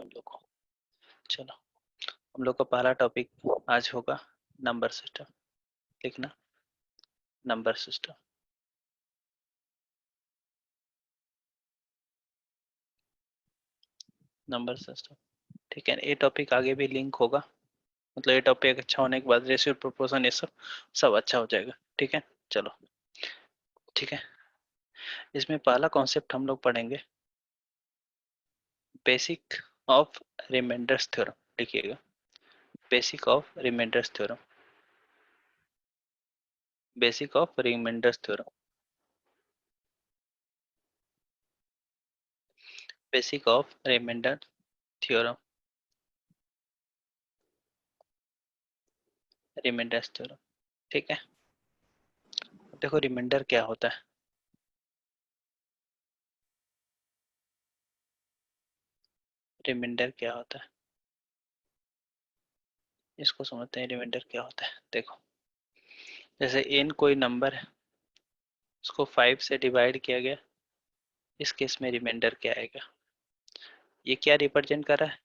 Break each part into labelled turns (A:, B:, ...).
A: हम लोग को। चलो, हम लोग का पहला टॉपिक आज होगा नंबर सिस्टम। लिखना नंबर सिस्टम। नंबर सिस्टम, ठीक है। ये टॉपिक आगे भी लिंक होगा, मतलब ये टॉपिक अच्छा होने के बाद रेशियो प्रोपोर्शन ये सब अच्छा हो जाएगा, ठीक है। चलो, ठीक है। इसमें पहला कॉन्सेप्ट हम लोग पढ़ेंगे बेसिक ऑफ रिमाइंडर्स थ्योरम। लिखिएगा basic of remainders theorem. Basic of remainders theorem. Basic of remainder theorem. Remainders theorem, ठीक है। देखो रिमाइंडर क्या होता है। रिमाइंडर क्या होता है इसको समझते हैं। रिमाइंडर क्या होता है, देखो जैसे n कोई नंबर है, उसको 5 से डिवाइड किया गया, इस केस में रिमाइंडर क्या आएगा। ये क्या रिप्रेजेंट कर रहा है,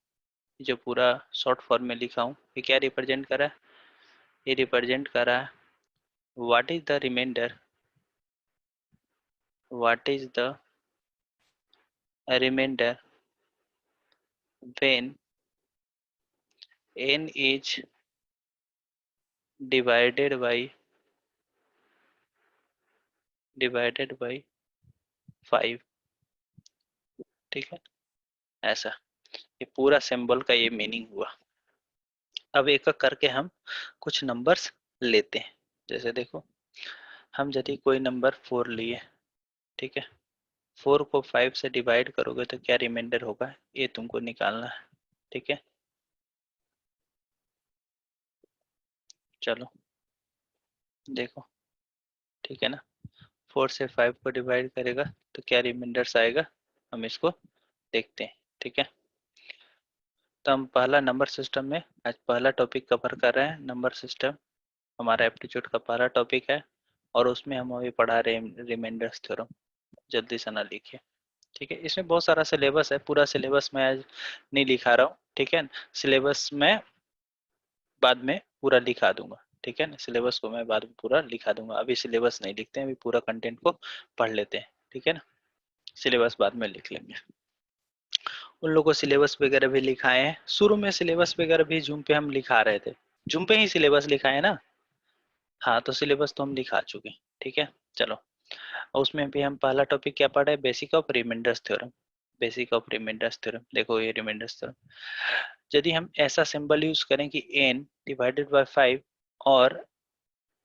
A: जो पूरा शॉर्ट फॉर्म में लिखा हूँ ये क्या रिप्रेजेंट कर रहा है। ये रिप्रेजेंट कर रहा है what is the remainder, what is the remainder when n is divided by 5, ठीक है। ऐसा ये पूरा सिंबल का ये मीनिंग हुआ। अब एक एक करके हम कुछ नंबर्स लेते हैं। जैसे देखो, हम यदि कोई नंबर 4 लिए, ठीक है, 4 को 5 से डिवाइड करोगे तो क्या रिमाइंडर होगा, ये तुमको निकालना है, ठीक है। चलो देखो, ठीक है ना। 4 से 5 को डिवाइड करेगा तो क्या रिमाइंडर्स आएगा, हम इसको देखते हैं, ठीक है। तो हम पहला नंबर सिस्टम में आज पहला टॉपिक कवर कर रहे हैं। नंबर सिस्टम हमारा एप्टीट्यूड का पहला टॉपिक है और उसमें हम अभी पढ़ा रहे हैं रिमाइंडर्स थ्योरम। जल्दी से ना लिखिए, ठीक है। इसमें बहुत सारा सिलेबस है, पूरा सिलेबस मैं आज नहीं लिखा रहा हूँ, ठीक है। सिलेबस मैं बाद में पूरा लिखा दूंगा, ठीक है ना। सिलेबस को मैं बाद में पूरा लिखा दूंगा, अभी सिलेबस नहीं लिखते हैं, अभी पूरा कंटेंट को पढ़ लेते हैं, ठीक है ना। सिलेबस बाद में लिख लेंगे। उन लोगों को सिलेबस वगैरह भी लिखाए हैं, शुरू में सिलेबस वगैरह भी जूम पे हम लिखा रहे थे। जूम पे ही सिलेबस लिखा है ना। हाँ, तो सिलेबस तो हम लिखा चुके हैं, ठीक है। चलो, उसमें भी हम पहला टॉपिक क्या पढ़ा है, basic of remainders theorem. Basic of remainders theorem, देखो ये रिमाइंडर्स थ्योरम। यदि हम ऐसा सिंबल यूज करें कि n डिवाइडेड बाय 5 और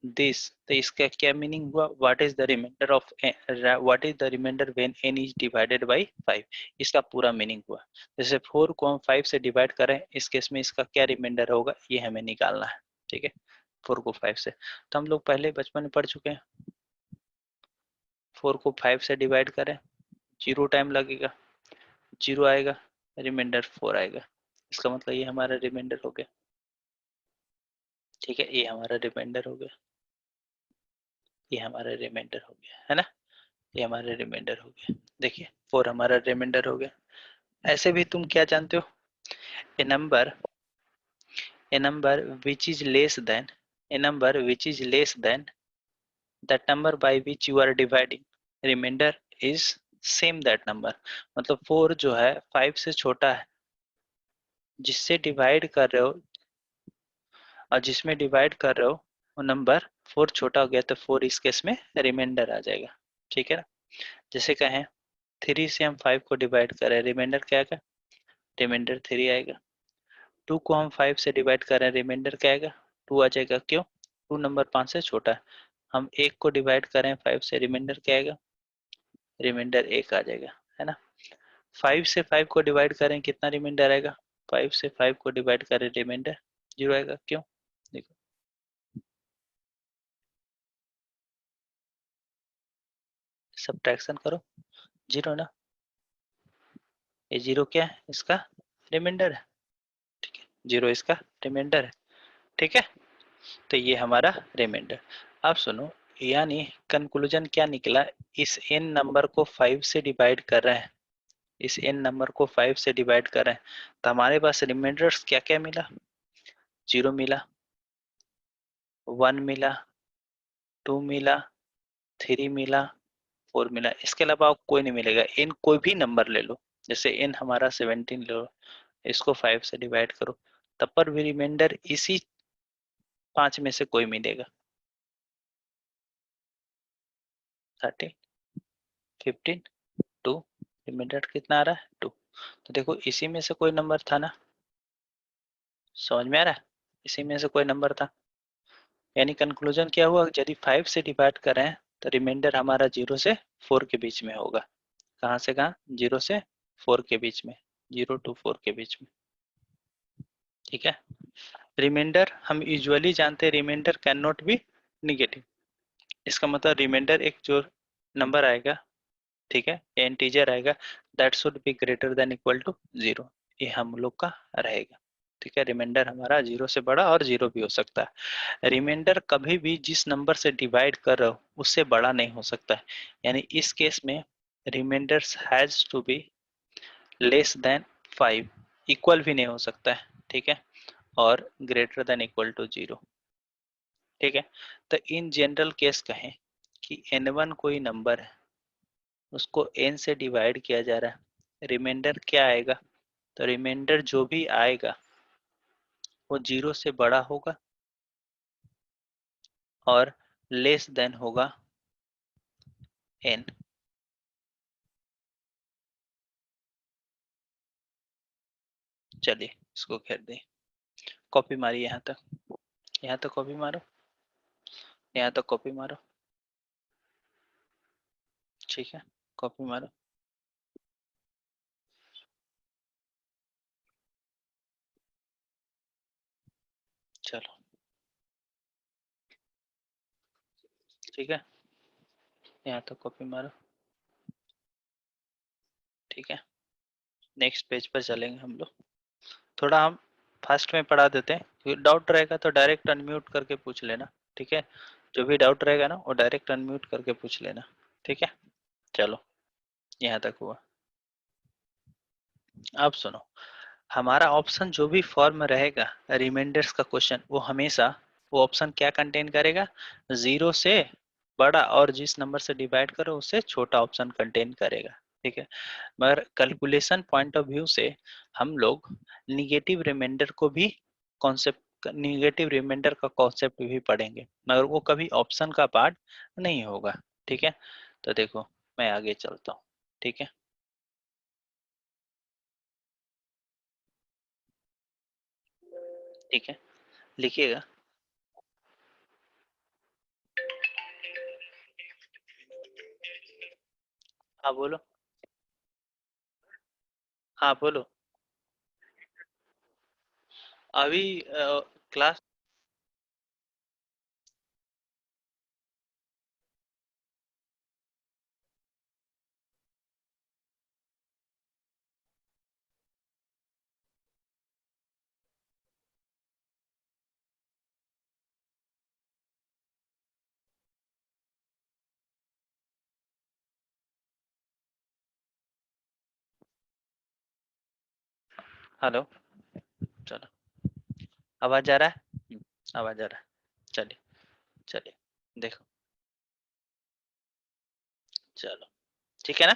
A: दिस, तो इसका क्या मीनिंग हुआ, what is the remainder of, what is the remainder when n is divided by 5, इसका पूरा मीनिंग हुआ। जैसे 4 को हम 5 से डिवाइड करें, इस केस में इसका क्या रिमाइंडर होगा, ये हमें निकालना है, ठीक है। 4 को 5 से, तो हम लोग पहले बचपन में पढ़ चुके हैं। 4 को 5 से डिवाइड करें, 0 टाइम लगेगा, 0 आएगा, रिमाइंडर 4 आएगा। इसका मतलब ये हमारा रिमाइंडर हो गया, ठीक है। ये हमारा रिमाइंडर हो गया, ये हमारा रिमाइंडर हो गया, है ना। ये हमारा रिमाइंडर हो गया, देखिए 4 हमारा रिमाइंडर हो गया। ऐसे भी तुम क्या जानते हो, a number, a number which is less than, a number which is less than that number by which you are dividing, remainder is same that number. मतलब 4 जो है 5 से छोटा है, जिससे डिवाइड कर रहे हो और जिसमें डिवाइड कर रहे हो वो नंबर 4 छोटा हो गया, तो 4 इस केस में रिमाइंडर आ जाएगा, ठीक है ना। जैसे कहें 3 से हम 5 को डिवाइड करें, रिमाइंडर क्या आएगा, रिमाइंडर 3 आएगा। 2 को हम 5 से डिवाइड करें, रिमाइंडर क्या आएगा, 2 आ जाएगा। क्यों, 2 नंबर 5 से छोटा है। हम 1 को डिवाइड करें 5 से, रिमाइंडर क्या आएगा, रिमाइंडर 1 आ जाएगा, है ना। 5 से 5 को डिवाइड करें, कितना रिमाइंडर आएगा, 5 से 5 को डिवाइड करें, रिमाइंडर 0 आएगा। क्यों, देखो सब्ट्रैक्शन करो, 0 ना। ये 0 क्या है, इसका रिमाइंडर है, ठीक है। 0 इसका रिमाइंडर है, ठीक है। तो ये हमारा रिमाइंडर। अब सुनो, यानी कंक्लूजन क्या निकला, इस n नंबर को 5 से डिवाइड कर रहे हैं, इस n नंबर को 5 से डिवाइड कर रहे हैं, तो हमारे पास रिमाइंडर्स क्या क्या मिला, 0 मिला, 1 मिला, 2 मिला, 3 मिला, 4 मिला। इसके अलावा आपको कोई नहीं मिलेगा। n कोई भी नंबर ले लो, जैसे n हमारा 17 लो, इसको 5 से डिवाइड करो, तब पर भी रिमाइंडर इसी 5 में से कोई मिलेगा। 13, 15, 2, रिमाइंडर कितना आ रहा है 2। तो देखो इसी में से कोई नंबर था ना, समझ में आ रहा है, इसी में से कोई नंबर था। यानी कंक्लूजन क्या हुआ, यदि 5 से डिवाइड करें तो रिमाइंडर हमारा 0 से 4 के बीच में होगा। कहाँ से कहाँ, 0 से 4 के बीच में, 0 to 4 के बीच में। ठीक है, रिमाइंडर हम यूजुअली जानते हैं, remainder can not be negative. इसका मतलब रिमाइंडर एक जो नंबर आएगा, ठीक है, इंटीजर आएगा, that should be greater than equal to 0, ये हम लोग का रहेगा। ठीक है, रिमाइंडर हमारा 0 से बड़ा और 0 भी हो सकता है। रिमाइंडर कभी भी जिस नंबर से डिवाइड कर रहे हो उससे बड़ा नहीं हो सकता है। यानी इस केस में remainder has to be less than 5, equal भी नहीं हो सकता है, ठीक है, और ग्रेटर देन इक्वल टू 0। ठीक है, तो इन जनरल केस कहें कि n1 कोई नंबर है, उसको n से डिवाइड किया जा रहा है, रिमाइंडर क्या आएगा, तो रिमाइंडर जो भी आएगा वो 0 से बड़ा होगा और लेस देन होगा n। चलिए इसको घेर दें, कॉपी मारिए यहाँ तक, यहाँ तक कॉपी मारो, यहाँ तक कॉपी मारो। ठीक है, कॉपी मारो। चलो ठीक है, यहाँ तक कॉपी मारो। ठीक है, नेक्स्ट पेज पर चलेंगे हम लोग। थोड़ा हम फास्ट में पढ़ा देते हैं, डाउट रहेगा तो डायरेक्ट अनम्यूट करके पूछ लेना। ठीक है, जो भी डाउट रहेगा ना वो डायरेक्ट अनम्यूट करके पूछ लेना। ठीक है, चलो यहाँ तक हुआ। अब सुनो, हमारा ऑप्शन जो भी फॉर्म रहेगा रिमाइंडर्स का क्वेश्चन, वो हमेशा वो ऑप्शन क्या कंटेन करेगा, 0 से बड़ा और जिस नंबर से डिवाइड करो उससे छोटा ऑप्शन कंटेन करेगा। ठीक है, मगर कैलकुलेशन पॉइंट ऑफ व्यू से हम लोग निगेटिव रिमाइंडर को भी कॉन्सेप्ट, निगेटिव रिमाइंडर का कॉन्सेप्ट भी पढ़ेंगे, मगर वो कभी ऑप्शन का पार्ट नहीं होगा। ठीक है, तो देखो मैं आगे चलता हूँ। ठीक है, ठीक है, लिखिएगा। हाँ बोलो, हाँ बोलो। अभी क्लास, हेलो, चलो आवाज आ रहा है, आवाज आ रहा है। चलिए चलिए, देखो, चलो ठीक है ना,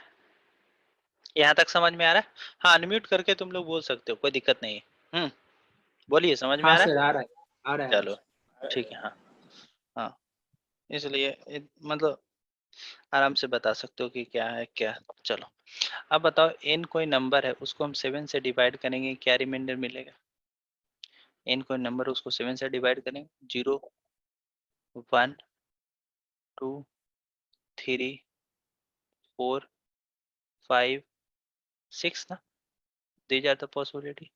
A: यहाँ तक समझ में आ रहा है। हाँ अनम्यूट करके तुम लोग बोल सकते हो, कोई दिक्कत नहीं है। बोलिए, समझ में
B: हाँ
A: आ रहा
B: सर,
A: है।
B: आ रहा है, आ रहा है।
A: चलो ठीक है, हाँ हाँ, इसलिए मतलब आराम से बता सकते हो कि क्या है क्या। चलो अब बताओ, n कोई नंबर है उसको हम 7 से डिवाइड करेंगे, क्या रिमाइंडर मिलेगा। n कोई नंबर उसको 7 से डिवाइड करेंगे, 0, 1, 2, 3, 4, 5, 6 ना, दीज आर द पॉसिबिलिटी,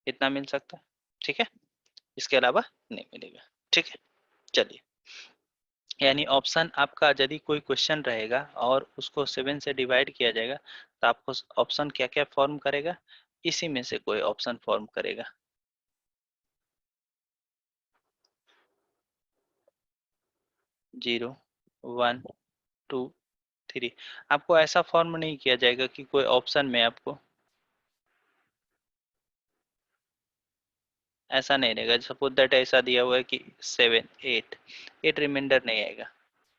A: इतना मिल सकता है। ठीक है, इसके अलावा नहीं मिलेगा। ठीक है, चलिए, यानी ऑप्शन आपका यदि कोई क्वेश्चन रहेगा और उसको 7 से डिवाइड किया जाएगा तो आपको ऑप्शन क्या क्या फॉर्म करेगा, इसी में से कोई ऑप्शन फॉर्म करेगा। 0, 1, 2, 3। आपको ऐसा फॉर्म नहीं किया जाएगा कि कोई ऑप्शन में आपको ऐसा नहीं रहेगा, सपोज दैट ऐसा दिया हुआ है कि 7 8, 8 रिमाइंडर नहीं आएगा,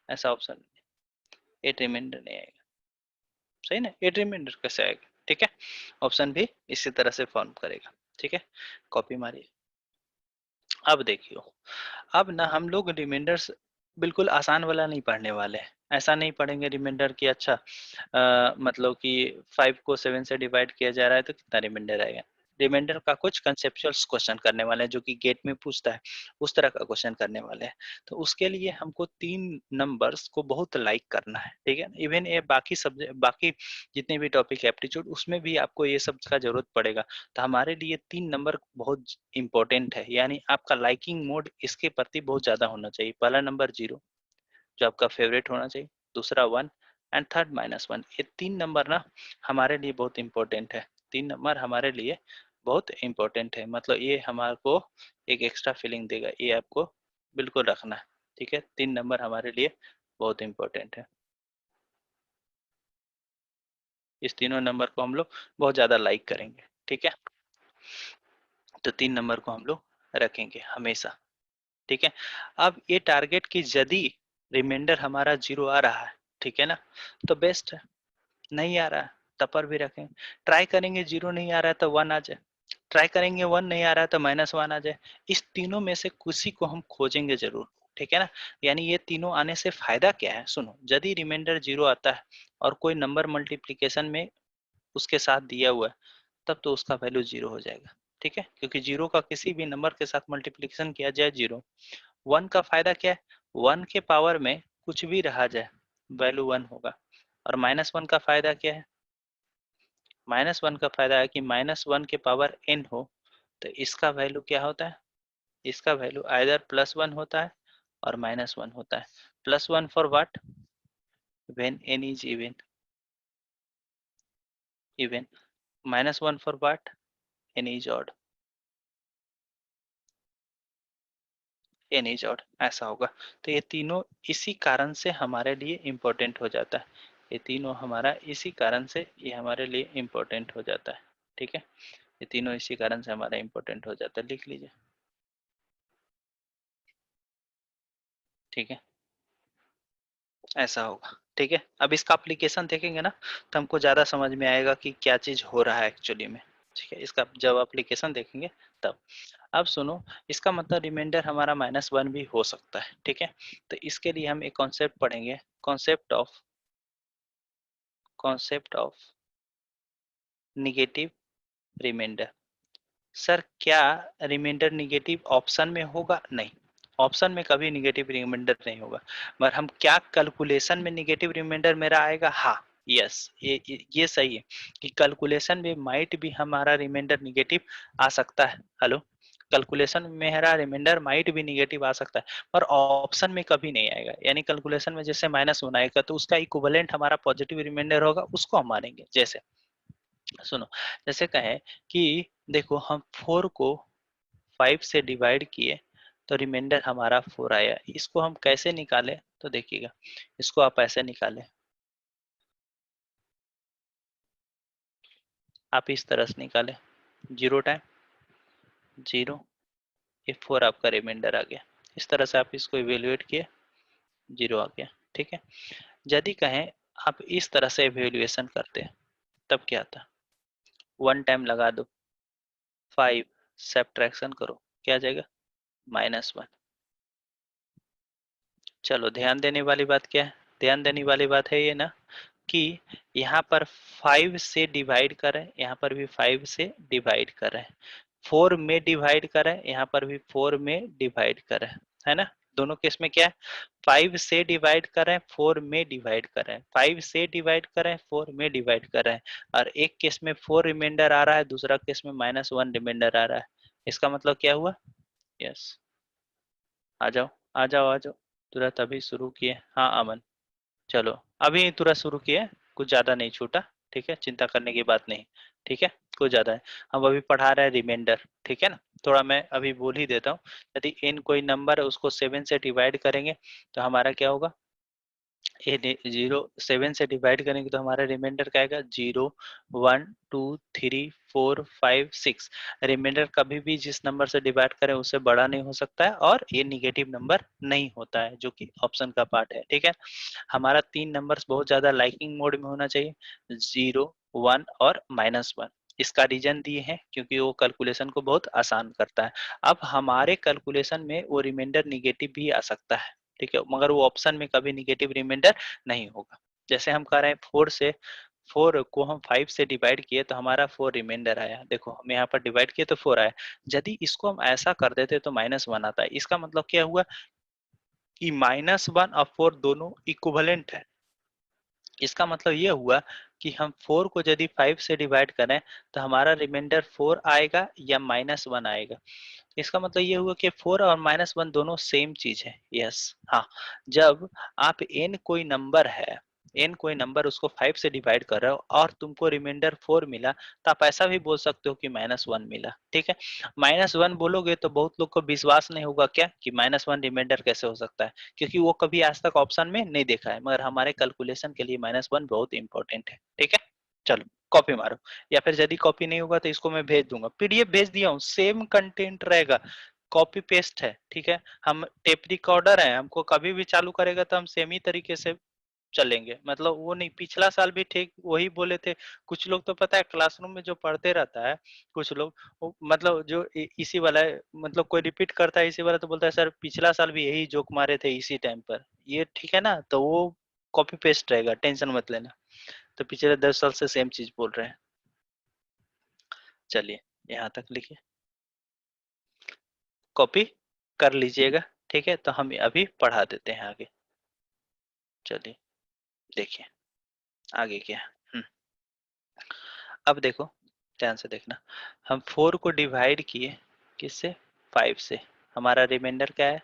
A: ऐसा ऑप्शन 8 रिमाइंडर नहीं आएगा, सही ना, 8 रिमाइंडर कैसे आएगा, ठीक है। ऑप्शन भी इसी तरह से फॉर्म करेगा, ठीक है। कॉपी मारिए। अब देखियो, अब ना हम लोग रिमाइंडर्स बिल्कुल आसान वाला नहीं पढ़ने वाले हैं। ऐसा नहीं पढ़ेंगे रिमाइंडर की अच्छा मतलब कि 5 को 7 से डिवाइड किया जा रहा है तो कितना रिमाइंडर आएगा। रिमाइंडर का कुछ कंसेप्चुअल क्वेश्चन करने वाले हैं जो कि गेट में पूछता है, उस तरह का क्वेश्चन करने वाले हैं। तो उसके लिए हमको 3 नंबर्स को बहुत लाइक करना है, ठीक है। इवन ये बाकी सब्जेक्ट, बाकी जितने भी टॉपिक एप्टीट्यूड, उसमें भी आपको ये सब का जरूरत पड़ेगा। तो हमारे लिए 3 नंबर बहुत इंपॉर्टेंट है, यानी आपका लाइकिंग मोड इसके प्रति बहुत ज्यादा होना चाहिए। पहला नंबर 0 जो आपका फेवरेट होना चाहिए, दूसरा 1 एंड थर्ड -1। ये 3 नंबर ना हमारे लिए बहुत इंपॉर्टेंट है। 3 नंबर हमारे लिए बहुत इंपॉर्टेंट है, मतलब ये हमारे को एक एक्स्ट्रा फीलिंग देगा, ये आपको बिल्कुल रखना है, ठीक है। 3 नंबर हमारे लिए बहुत इंपॉर्टेंट है। इस तीनों नंबर को हम लोग बहुत ज्यादा लाइक करेंगे, ठीक है। तो 3 नंबर को हम लोग रखेंगे हमेशा, ठीक है। अब ये टारगेट की यदि रिमाइंडर हमारा 0 आ रहा है, ठीक है ना, तो बेस्ट है। नहीं आ रहा है तब पर भी रखें, ट्राई करेंगे 0 नहीं आ रहा है तो 1 आ जाए, ट्राई करेंगे 1 नहीं आ रहा है तो -1 आ जाए। इस तीनों में से किसी को हम खोजेंगे जरूर, ठीक है ना। यानी ये तीनों आने से फायदा क्या है, सुनो, यदि रिमाइंडर 0 आता है और कोई नंबर मल्टीप्लीकेशन में उसके साथ दिया हुआ है, तब तो उसका वैल्यू 0 हो जाएगा, ठीक है। क्योंकि 0 का किसी भी नंबर के साथ मल्टीप्लीकेशन किया जाए 0। 1 का फायदा क्या है, 1 के पावर में कुछ भी रहा जाए वैल्यू 1 होगा। और -1 का फायदा क्या है, -1 का फायदा है कि -1 के पावर n हो तो इसका वैल्यू क्या होता है, इसका वैल्यू आइदर +1 होता है और -1 होता है। +1 for what, when n is even, even. -1 for what, n is odd, n is odd, ऐसा होगा। तो ये तीनों इसी कारण से हमारे लिए इम्पोर्टेंट हो जाता है, ये तीनों हमारा इसी कारण से ये हमारे लिए इम्पोर्टेंट हो जाता है, ठीक है। ये तीनों इसी कारण से हमारा इम्पोर्टेंट हो जाता है, लिख लीजिए, ठीक है। ऐसा होगा, ठीक है। अब इसका एप्लीकेशन देखेंगे ना तो हमको ज़्यादा समझ में आएगा कि क्या चीज़ हो रहा है एक्चुअली में, ठीक है। इसका जब एप्लीकेशन देखेंगे तब। अब सुनो, इसका मतलब रिमाइंडर हमारा -1 भी हो सकता है, ठीक है। तो इसके लिए हम एक कॉन्सेप्ट पढ़ेंगे, concept of negative remainder. Sir क्या रिमाइंडर निगेटिव ऑप्शन में होगा, नहीं, ऑप्शन में कभी निगेटिव रिमाइंडर नहीं होगा। मगर हम क्या कैलकुलेशन में निगेटिव रिमाइंडर मेरा आएगा, हाँ, यस, ये सही है कि कैलकुलेशन में माइट भी हमारा रिमाइंडर निगेटिव आ सकता है। हेलो, कैलकुलेशन में मेरा रिमाइंडर माइट भी निगेटिव आ सकता है, पर ऑप्शन में कभी नहीं आएगा। यानी कैलकुलेशन में जैसे -1 आएगा तो उसका इक्विवेलेंट हमारा पॉजिटिव रिमाइंडर होगा, उसको हम मानेंगे। जैसे सुनो, जैसे कहें कि देखो हम 4 को 5 से डिवाइड किए तो रिमाइंडर हमारा 4 आया। इसको हम कैसे निकालें, तो देखिएगा, इसको आप ऐसे निकालें, आप इस तरह से निकालें, 0 टाइम 0, ये 4 आपका रिमाइंडर आ गया। इस तरह से आप इसको इवेल्युएट किए, 0 आ गया, ठीक है। यदि कहें आप इस तरह से इवेल्युएशन करते हैं तब क्या आता, 1 टाइम लगा दो, 5 सब्ट्रैक्शन करो, क्या आ जाएगा, -1। चलो, ध्यान देने वाली बात क्या है, ध्यान देने वाली बात है ये ना कि यहाँ पर 5 से डिवाइड कर रहे हैं, यहाँ पर भी 5 से डिवाइड कर रहे हैं, 4 में डिवाइड कर रहे हैं, यहाँ पर भी 4 में डिवाइड कर रहे हैं, है ना। दोनों केस में क्या है, 5 से डिवाइड कर रहे हैं, 4 में डिवाइड कर रहे हैं, 5 से डिवाइड कर रहे हैं, 4 में डिवाइड कर रहे हैं। और एक केस में 4 रिमाइंडर आ रहा है, दूसरा केस में -1 रिमाइंडर आ रहा है। इसका मतलब क्या हुआ, यस, आ जाओ, आ जाओ, आ जाओ, तुरंत अभी शुरू किए, हाँ अमन, चलो अभी तुरंत शुरू किए, कुछ ज़्यादा नहीं छूटा, ठीक है, चिंता करने की बात नहीं, ठीक है। कुछ ज़्यादा है, हम अभी पढ़ा रहे हैं रिमाइंडर, ठीक है ना। थोड़ा मैं अभी बोल ही देता हूँ, यदि n कोई नंबर है उसको 7 से डिवाइड करेंगे तो हमारा क्या होगा, जीरो 7 से डिवाइड करेंगे तो हमारा रिमाइंडर क्या आएगा 0 1 2 3 4 5 6। रिमाइंडर कभी भी जिस नंबर से डिवाइड करें उससे बड़ा नहीं हो सकता है और ये निगेटिव नंबर नहीं होता है, जो कि ऑप्शन का पार्ट है। ठीक है, हमारा 3 नंबर्स बहुत ज्यादा लाइकिंग मोड में होना चाहिए, 0 1 और -1। इसका रीजन दिए हैं क्योंकि वो कैलकुलेशन को बहुत आसान करता है। अब हमारे कैलकुलेशन में वो रिमाइंडर निगेटिव भी आ सकता है, ठीक है, मगर वो ऑप्शन में कभी निगेटिव रिमाइंडर नहीं होगा। जैसे हम कह रहे हैं 4 को हम 5 से डिवाइड किए तो हमारा 4 रिमाइंडर आया। देखो हम यहाँ पर डिवाइड किए तो 4 आया। यदि इसको हम ऐसा कर देते तो -1 आता है। इसका मतलब क्या हुआ कि -1 और 4 दोनों इक्विवेलेंट है। इसका मतलब ये हुआ कि हम 4 को यदि 5 से डिवाइड करें तो हमारा रिमाइंडर 4 आएगा या -1 आएगा। इसका मतलब ये हुआ कि 4 और -1 दोनों सेम चीज है। यस, हाँ, जब आप n कोई नंबर है, n कोई नंबर उसको 5 से डिवाइड कर रहे हो और तुमको रिमाइंडर 4 मिला, तो आप ऐसा भी बोल सकते हो कि -1 मिला। ठीक है, -1 बोलोगे तो बहुत लोग को विश्वास नहीं होगा क्या कि -1 रिमाइंडर कैसे हो सकता है, क्योंकि वो कभी आज तक ऑप्शन में नहीं देखा है, मगर हमारे कैलकुलेशन के लिए -1 बहुत इंपॉर्टेंट है। ठीक है, चलो कॉपी मारो, या फिर यदि कॉपी नहीं होगा तो इसको मैं भेज दूंगा, पीडीएफ भेज दिया हूँ, सेम कंटेंट रहेगा, कॉपी पेस्ट है। ठीक है, हम टेप रिकॉर्डर है, हमको कभी भी चालू करेगा तो हम सेम ही तरीके से चलेंगे, मतलब वो नहीं। पिछला साल भी ठीक वही बोले थे। कुछ लोग तो पता है क्लासरूम में जो पढ़ते रहता है, कुछ लोग मतलब जो इसी वाला है, मतलब कोई रिपीट करता है इसी वाला, तो बोलता है सर पिछला साल भी यही जोक मारे थे इसी टाइम पर। ये ठीक है ना, तो वो कॉपी पेस्ट रहेगा, टेंशन मत लेना। तो पिछले 10 साल से सेम चीज बोल रहे हैं। चलिए यहाँ तक लिखिए, कॉपी कर लीजिएगा। ठीक है, तो हम अभी पढ़ा देते हैं आगे। चलिए देखिए आगे क्या है। अब देखो ध्यान से देखना, हम 4 को डिवाइड किए किससे, 5 से। हमारा रिमाइंडर क्या है,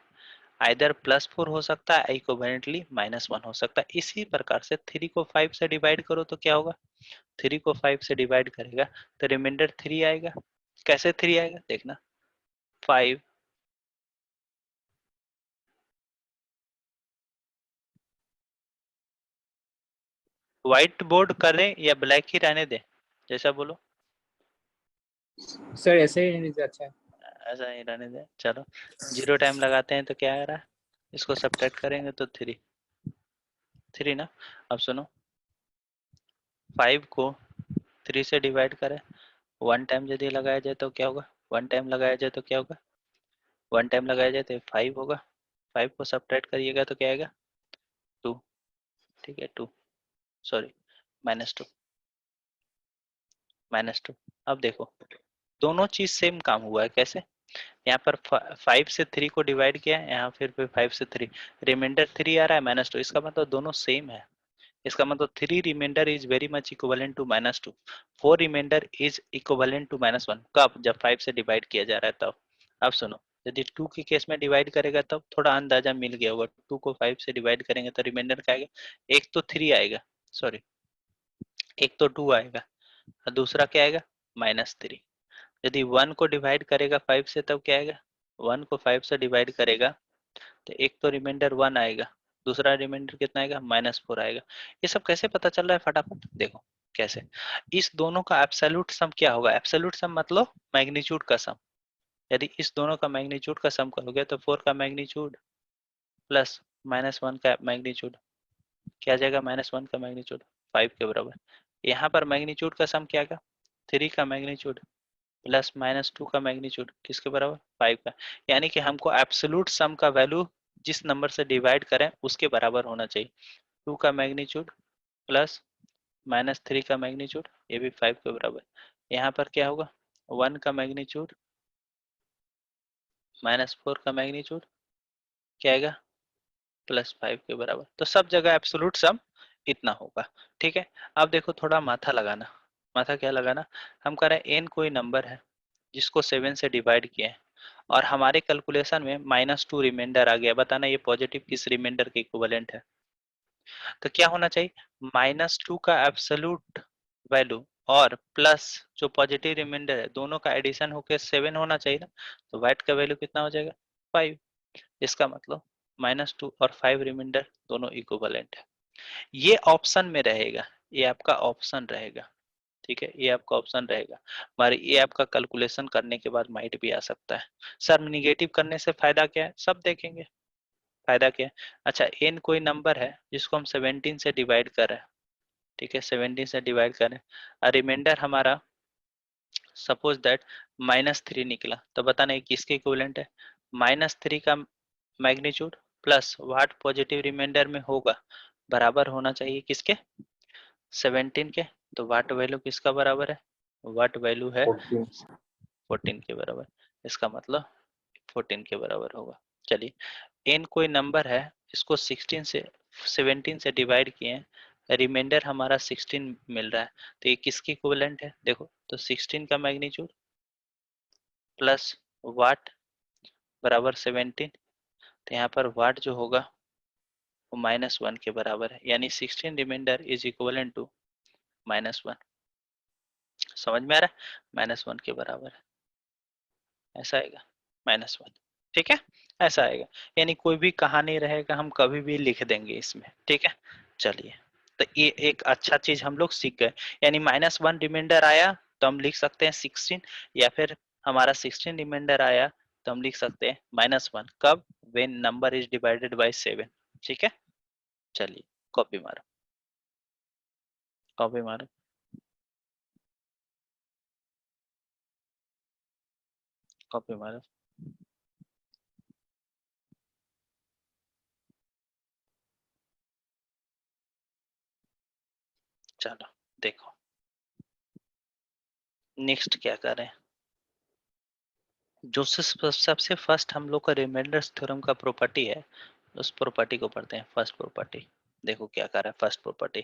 A: आइदर +4 हो सकता है, इक्विवेलेंटली -1 हो सकता है। इसी प्रकार से 3 को 5 से डिवाइड करो तो क्या होगा, 3 को 5 से डिवाइड करेगा तो रिमाइंडर 3 आएगा। कैसे 3 आएगा देखना, 5 व्हाइट बोर्ड करें या ब्लैक ही रहने दें, जैसा बोलो।
B: सर ऐसे ही रहने से अच्छा है।
A: ऐसा ही रहने दें, चलो 0 टाइम लगाते हैं तो क्या आ रहा है, इसको सब्ट्रैक्ट करेंगे तो 3 ना। अब सुनो, 5 को 3 से डिवाइड करें, 1 टाइम यदि लगाया जाए तो क्या होगा, 1 टाइम लगाया जाए तो क्या होगा, 1 टाइम लगाया जाए तो 5 होगा। 5 को सब्ट्रैक्ट करिएगा तो क्या आएगा, 2। ठीक है, 2, सॉरी, -2, -2। अब देखो दोनों चीज सेम काम हुआ है। कैसे, यहाँ पर 5 से 3 को डिवाइड किया है, यहाँ फिर 5 से 3, रिमाइंडर 3 आ रहा है, -2। इसका मतलब दोनों सेम है। इसका मतलब 3 remainder is very much equivalent to -2, 4 remainder is equivalent to -1। कब, जब 5 से डिवाइड किया जा रहा है तब। अब सुनो, यदि 2 के केस में डिवाइड करेगा तब थोड़ा अंदाजा मिल गया होगा। 2 को 5 से डिवाइड करेंगे तो रिमाइंडर क्या आएगा, एक तो 3 आएगा, सॉरी, एक तो 2 आएगा और दूसरा क्या आएगा, -3। यदि 1 को डिवाइड करेगा 5 से तब क्या आएगा, 1 को 5 से डिवाइड करेगा तो एक तो रिमाइंडर 1 आएगा, दूसरा रिमाइंडर कितना आएगा, -4 आएगा। ये सब कैसे पता चल रहा है, फटाफट देखो कैसे। इस दोनों का एब्सोल्यूट सम क्या होगा, एब्सोल्यूट सम मतलब मैग्नीट्यूड का सम। यदि इस दोनों का मैग्नीट्यूड का सम करोगे तो 4 का मैग्नीट्यूड प्लस -1 का मैग्नीट्यूड क्या आ जाएगा, -1 का मैग्नीट्यूड 5 के बराबर। यहाँ पर मैग्नीट्यूड का सम क्या आएगा, 3 का मैग्नीट्यूड प्लस -2 का मैग्नीट्यूड किसके बराबर, 5 का। यानी कि हमको एब्सोल्यूट सम का वैल्यू जिस नंबर से डिवाइड करें उसके बराबर होना चाहिए। 2 का मैग्नीट्यूड प्लस -3 का मैग्नीट्यूड, ये भी 5 के बराबर। यहाँ पर क्या होगा, 1 का मैग्नीट्यूड -4 का मैग्नीट्यूड क्या आएगा, +5 के बराबर। तो सब जगह एब्सोल्यूट सम इतना होगा। ठीक है, अब देखो थोड़ा माथा लगाना। माथा क्या लगाना, हम कह रहे हैं n कोई नंबर है जिसको 7 से डिवाइड किए हैं और हमारे कैलकुलेशन में -2 रिमाइंडर आ गया। बताना ये पॉजिटिव किस रिमाइंडर के इक्विवेलेंट है। तो क्या होना चाहिए, -2 का एब्सोल्यूट वैल्यू और प्लस जो पॉजिटिव रिमाइंडर है दोनों का एडिशन होकर 7 होना चाहिए ना। तो वाइट का वैल्यू कितना हो जाएगा, 5। इसका मतलब -2 और 5 रिमाइंडर दोनों इक्विवेलेंट है। ये ऑप्शन में रहेगा, ये आपका ऑप्शन रहेगा, ठीक है, ये आपका ऑप्शन रहेगा। हमारे ये आपका कैलकुलेशन करने के बाद माइट भी आ सकता है। सर निगेटिव करने से फायदा क्या है, सब देखेंगे फायदा क्या है। अच्छा n कोई नंबर है जिसको हम 17 से डिवाइड कर रहे हैं, ठीक है, 17 से डिवाइड कर रहे हैं, रिमाइंडर हमारा सपोज दैट -3 निकला, तो बताना ये किसके इक्विवेलेंट है, -3 का magnitude plus what positive remainder में होगा बराबर होना चाहिए किसके, 17 के। तो व्हाट वैल्यू किसका बराबर है, व्हाट वैल्यू है 14 के बराबर, इसका मतलब 14 के बराबर होगा। चलिए n कोई नंबर है, इसको 16 से 17 से डिवाइड किए हैं, रिमाइंडर हमारा 16 मिल रहा है, तो ये किसकी इक्विवेलेंट है, देखो तो 16 का मैग्नीट्यूड प्लस वाट बराबर 17, तो यहाँ पर वाट जो होगा वो -1 के बराबर है, यानी 16 रिमाइंडर इज इक्विवेलेंट टू -1। समझ में आ रहा है, -1 के बराबर है, ऐसा आएगा -1, ठीक है, ऐसा आएगा। यानी कोई भी कहानी रहेगा हम कभी भी लिख देंगे इसमें, ठीक है। चलिए तो ये एक अच्छा चीज हम लोग सीख गए, यानी -1 रिमाइंडर आया तो हम लिख सकते हैं 16, या फिर हमारा 16 रिमाइंडर आया तो हम लिख सकते हैं -1, कब, when number is divided bye 7, ठीक है। चलिए कॉपी मारो, कॉपी मारो, कॉपी मारो। चलो देखो नेक्स्ट क्या करें, जो सबसे फर्स्ट हम लोग का रिमाइंडर्स थ्योरम का प्रॉपर्टी है, उस प्रॉपर्टी को पढ़ते हैं। फर्स्ट प्रॉपर्टी देखो क्या कर रहा है, first property,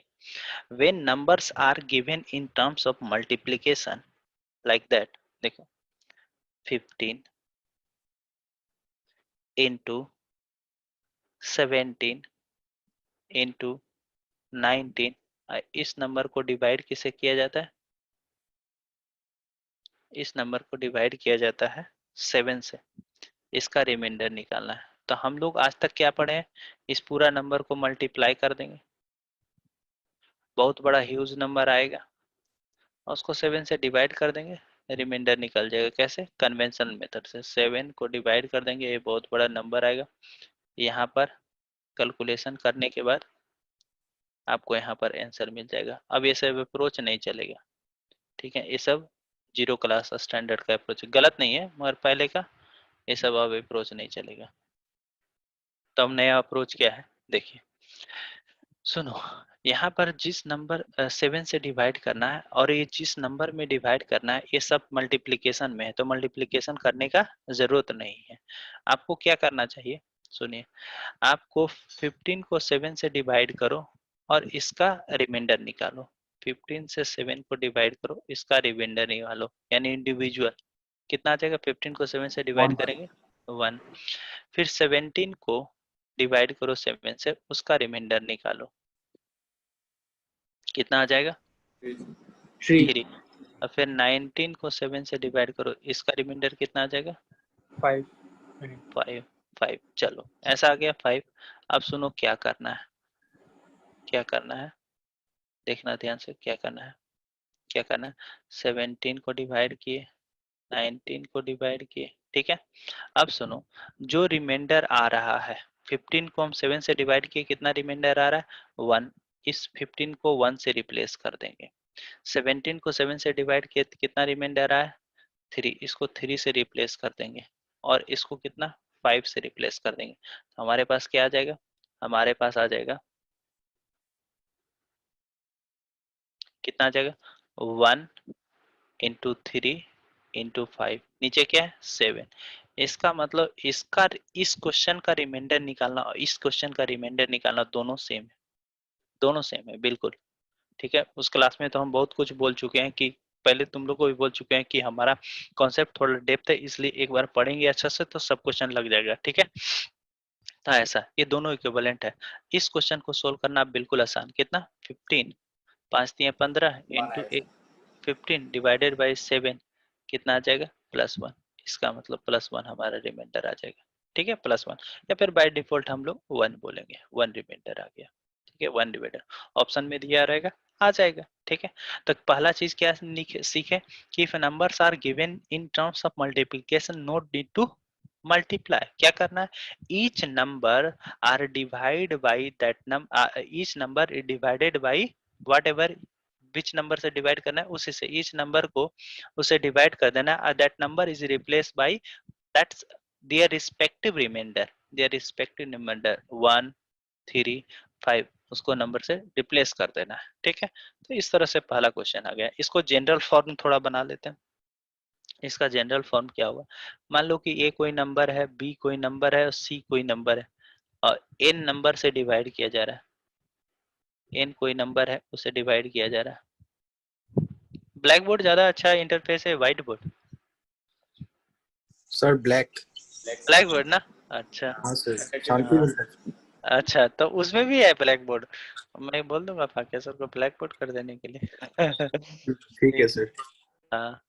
A: when numbers are given in terms of multiplication like that, देखो 15 इंटू 17 इंटू 19, इस नंबर को डिवाइड किसे किया जाता है, इस नंबर को डिवाइड किया जाता है 7 से, इसका रिमाइंडर निकालना है। तो हम लोग आज तक क्या पढ़े हैं, इस पूरा नंबर को मल्टीप्लाई कर देंगे, बहुत बड़ा ह्यूज नंबर आएगा, और उसको 7 से डिवाइड कर देंगे, रिमाइंडर निकल जाएगा। कैसे, कन्वेंशनल मेथड से 7 को डिवाइड कर देंगे, ये बहुत बड़ा नंबर आएगा, यहाँ पर कैलकुलेशन करने के बाद आपको यहाँ पर आंसर मिल जाएगा। अब ये सब अप्रोच नहीं चलेगा, ठीक है, ये सब जीरो क्लास स्टैंडर्ड का अप्रोच गलत नहीं है, मगर पहले का ये सब अब अप्रोच नहीं चलेगा। तो अब नया अप्रोच क्या है, देखिए सुनो, यहाँ पर जिस नंबर 7 से डिवाइड करना है और ये जिस नंबर में डिवाइड करना है, ये सब मल्टीप्लिकेशन में है, तो मल्टीप्लिकेशन करने का जरूरत नहीं है। आपको क्या करना चाहिए, सुनिए, आपको 15 को 7 से डिवाइड करो और इसका रिमाइंडर निकालो, 15 से 7 को डिवाइड करो, इसका रिमाइंडर निकालो, यानी इंडिविजुअल कितना आ जाएगा, 15 को 7 से डिवाइड करेंगे 1, फिर 17 को डिवाइड करो 7 से, उसका रिमाइंडर निकालो, कितना आ जाएगा
B: 3
A: 3, और फिर 19 को 7 से डिवाइड करो, इसका रिमाइंडर कितना आ जाएगा
B: 5
A: 5, 5, चलो ऐसा आ गया 5। अब सुनो क्या करना है, क्या करना है, देखना ध्यान से क्या करना है, क्या करना है, 17 को डिवाइड किए, 19 को डिवाइड किए, ठीक है। अब सुनो, जो रिमाइंडर आ रहा है, 15 को हम 7 से डिवाइड किए, कितना रिमाइंडर आ रहा है 1, इस 15 को 1 से रिप्लेस कर देंगे, 17 को 7 से डिवाइड किए तो कितना रिमाइंडर आया 3, इसको 3 से रिप्लेस कर देंगे, और इसको कितना 5 से रिप्लेस कर देंगे, तो हमारे पास क्या आ जाएगा, हमारे पास आ जाएगा कितना आ जाएगा 1 इंटू 3 इंटू 5, नीचे क्या है 7। इसका मतलब इसका इस क्वेश्चन का रिमाइंडर निकालना और इस क्वेश्चन का रिमाइंडर निकालना दोनों सेम है, दोनों सेम है बिल्कुल, ठीक है। उस क्लास में तो हम बहुत कुछ बोल चुके हैं, कि पहले तुम लोग को भी बोल चुके हैं कि हमारा कॉन्सेप्ट थोड़ा डेप्थ है, इसलिए एक बार पढ़ेंगे अच्छा से तो सब क्वेश्चन लग जाएगा, ठीक है। तो ऐसा ये दोनों इक्विवेलेंट है, इस क्वेश्चन को सोल्व करना बिल्कुल आसान, कितना 15, 5 दिए 15 इंटू 15 डिवाइडेड बाई 7, कितना आ जाएगा +1, इसका मतलब +1 हमारा रिमाइंडर आ जाएगा, ठीक है, +1, या फिर बाय डिफॉल्ट हम लोग 1 बोलेंगे, 1 रिमाइंडर आ गया, ठीक है, 1 डिवाइडेड, ऑप्शन में दिया रहेगा, आ जाएगा। ठीक है, तो पहला चीज क्या सीखे कि if numbers are given in terms of multiplication not need to multiply, क्या करना है, each number are divide by that each number is divided by whatever, which number से डिवाइड करना है उसी से, ईच नंबर को उसे डिवाइड कर देना, that number is replace by that's their respective remainder, their respective remainder 1 3 5, उसको नंबर से रिप्लेस कर देना है। ठीक है, तो इस तरह से पहला क्वेश्चन आ गया। इसको जनरल फॉर्म थोड़ा बना लेते हैं। इसका जनरल फॉर्म क्या होगा, मान लो कि ए कोई नंबर है, बी कोई नंबर है और सी कोई नंबर है, और एन नंबर से डिवाइड किया जा रहा है, एन कोई नंबर है उसे डिवाइड किया जा रहा है। ब्लैक बोर्ड ज्यादा अच्छा इंटरफेस है white board?
B: Sir black.
A: Black board ना, अच्छा।
B: हाँ सर, शांति
A: हाँ,
B: मिलता है।
A: अच्छा तो उसमें भी है ब्लैक बोर्ड, मैं बोल दूंगा फाकिया सर को ब्लैक बोर्ड कर देने के लिए।
B: ठीक है
A: ठीक,
B: सर।
A: हाँ,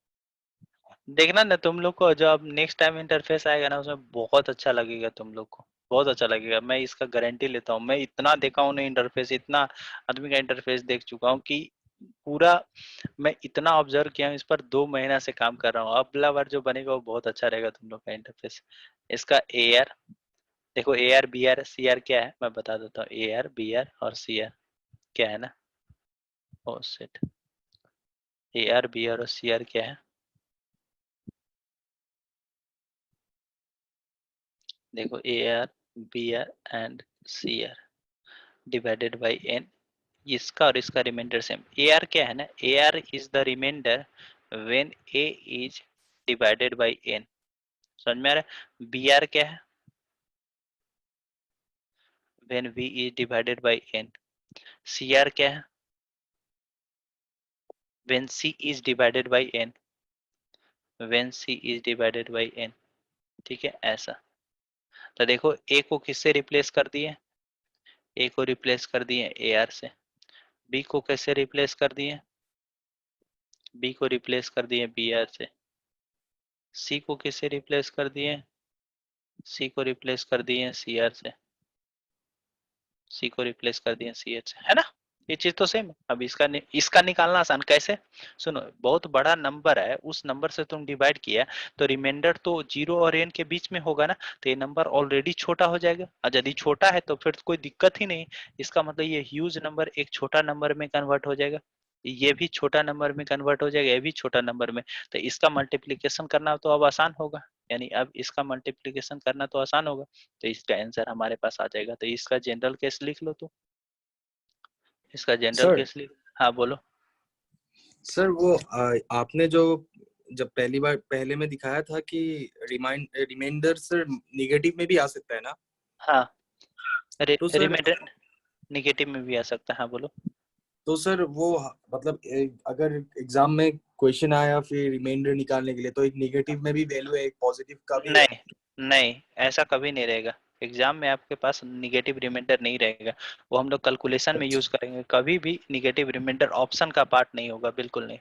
A: देखना ना तुम लोग को, जो अब नेक्स्ट टाइम इंटरफेस आएगा ना उसमें बहुत अच्छा लगेगा, तुम लोग को बहुत अच्छा लगेगा, मैं इसका गारंटी लेता हूँ। मैं इतना देखा हूँ ना इंटरफेस, इतना आदमी का इंटरफेस देख चुका हूँ कि पूरा मैं इतना ऑब्जर्व किया हूँ, इस पर 2 महीना से काम कर रहा हूँ। अगला बार जो बनेगा वो बहुत अच्छा रहेगा तुम लोग का इंटरफेस। इसका ए आर देखो, A R B R C R क्या है मैं बता देता हूँ, ए आर बी आर और सी आर क्या है ना, oh shit, A R B R और सी आर क्या है, देखो A R B R and C R divided by N, इसका और इसका रिमाइंडर सेम। ए आर क्या है ना, A R is the remainder when A is divided by N, समझ में आ रहा है। बी आर क्या है, when V is divided by N. C R क्या है, when C is divided by N, when C is divided by N. ठीक है, ऐसा। तो देखो ए को किससे रिप्लेस कर दिए, ए को रिप्लेस कर दिए ए आर से, बी को कैसे रिप्लेस कर दिए, बी को रिप्लेस कर दिए बी आर से, सी को किससे रिप्लेस कर दिए, सी को रिप्लेस कर दिए सी आर से, सी को रिप्लेस कर दिए सी एच, है ना। ये चीज तो सेम है। अब इसका निकालना आसान कैसे, सुनो, बहुत बड़ा नंबर है, उस नंबर से तुम डिवाइड किया तो रिमाइंडर तो 0 और n के बीच में होगा ना, तो ये नंबर ऑलरेडी छोटा हो जाएगा, और यदि छोटा है तो फिर कोई दिक्कत ही नहीं। इसका मतलब ये ह्यूज नंबर एक छोटा नंबर में कन्वर्ट हो जाएगा, ये भी छोटा नंबर में कन्वर्ट हो जाएगा, ये भी छोटा नंबर में। तो इसका मल्टीप्लीकेशन करना तो अब आसान होगा, यानी अब इसका मल्टीप्लीकेशन करना तो आसान होगा, तो इसका आंसर हमारे पास आ जाएगा। तो इसका जनरल केस लिख लो, तो इसका जनरल
B: सर
A: केस लिख, हाँ बोलो।
B: सर वो आपने जो जब पहली बार पहले में दिखाया था कि रिमाइंडर सर निगेटिव में भी आ सकता है ना।
A: हाँ,
B: तो सर
A: रिमाइंडर निगेटिव में भी आ सकता है, हाँ बोलो।
B: वो मतलब अगर एग्जाम में क्वेश्चन आया फिर रिमाइंडर निकालने के लिए, तो एक निगेटिव में भी वैल्यू है, एक पॉजिटिव का भी है।
A: नहीं, नहीं, ऐसा कभी नहीं रहेगा। एग्जाम में आपके पास निगेटिव रिमाइंडर नहीं रहेगा, वो हम लोग कैलकुलेशन में यूज करेंगे। कभी भी निगेटिव रिमाइंडर ऑप्शन का पार्ट नहीं होगा, बिल्कुल नहीं।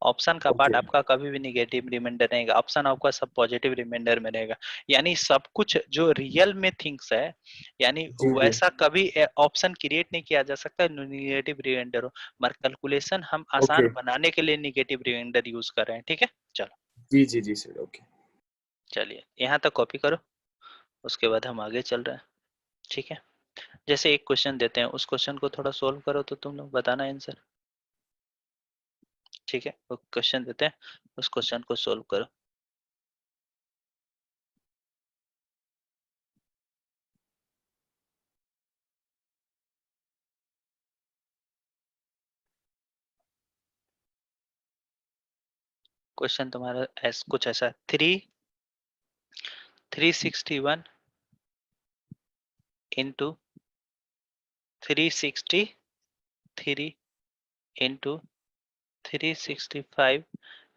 A: ऑप्शन का पार्ट
B: ओके
A: आपका कभी भी निगेटिव रिमाइंडर रहेगा, ऑप्शन आपका सब पॉजिटिव रिमाइंडर में रहेगा। यानी सब कुछ जो रियल में थिंग्स है, यानी
B: जी जी।
A: वैसा कभी ऑप्शन क्रिएट नहीं किया जा सकता निगेटिव रिमाइंडर हो, मगर कैलकुलेशन हम
B: ओके
A: आसान बनाने के लिए निगेटिव रिमाइंडर यूज कर रहे हैं। ठीक है, चलो,
B: जी जी जी सर ओके।
A: चलिए यहाँ तक कॉपी करो, उसके बाद हम आगे चल रहे हैं। ठीक है, जैसे एक क्वेश्चन देते हैं, उस क्वेश्चन को थोड़ा सोल्व करो तो तुम लोग बताना आंसर। ठीक है, वो क्वेश्चन देते हैं, उस क्वेश्चन को सोल्व करो। क्वेश्चन तुम्हारा कुछ ऐसा, 361 इंटू 363 इंटू 365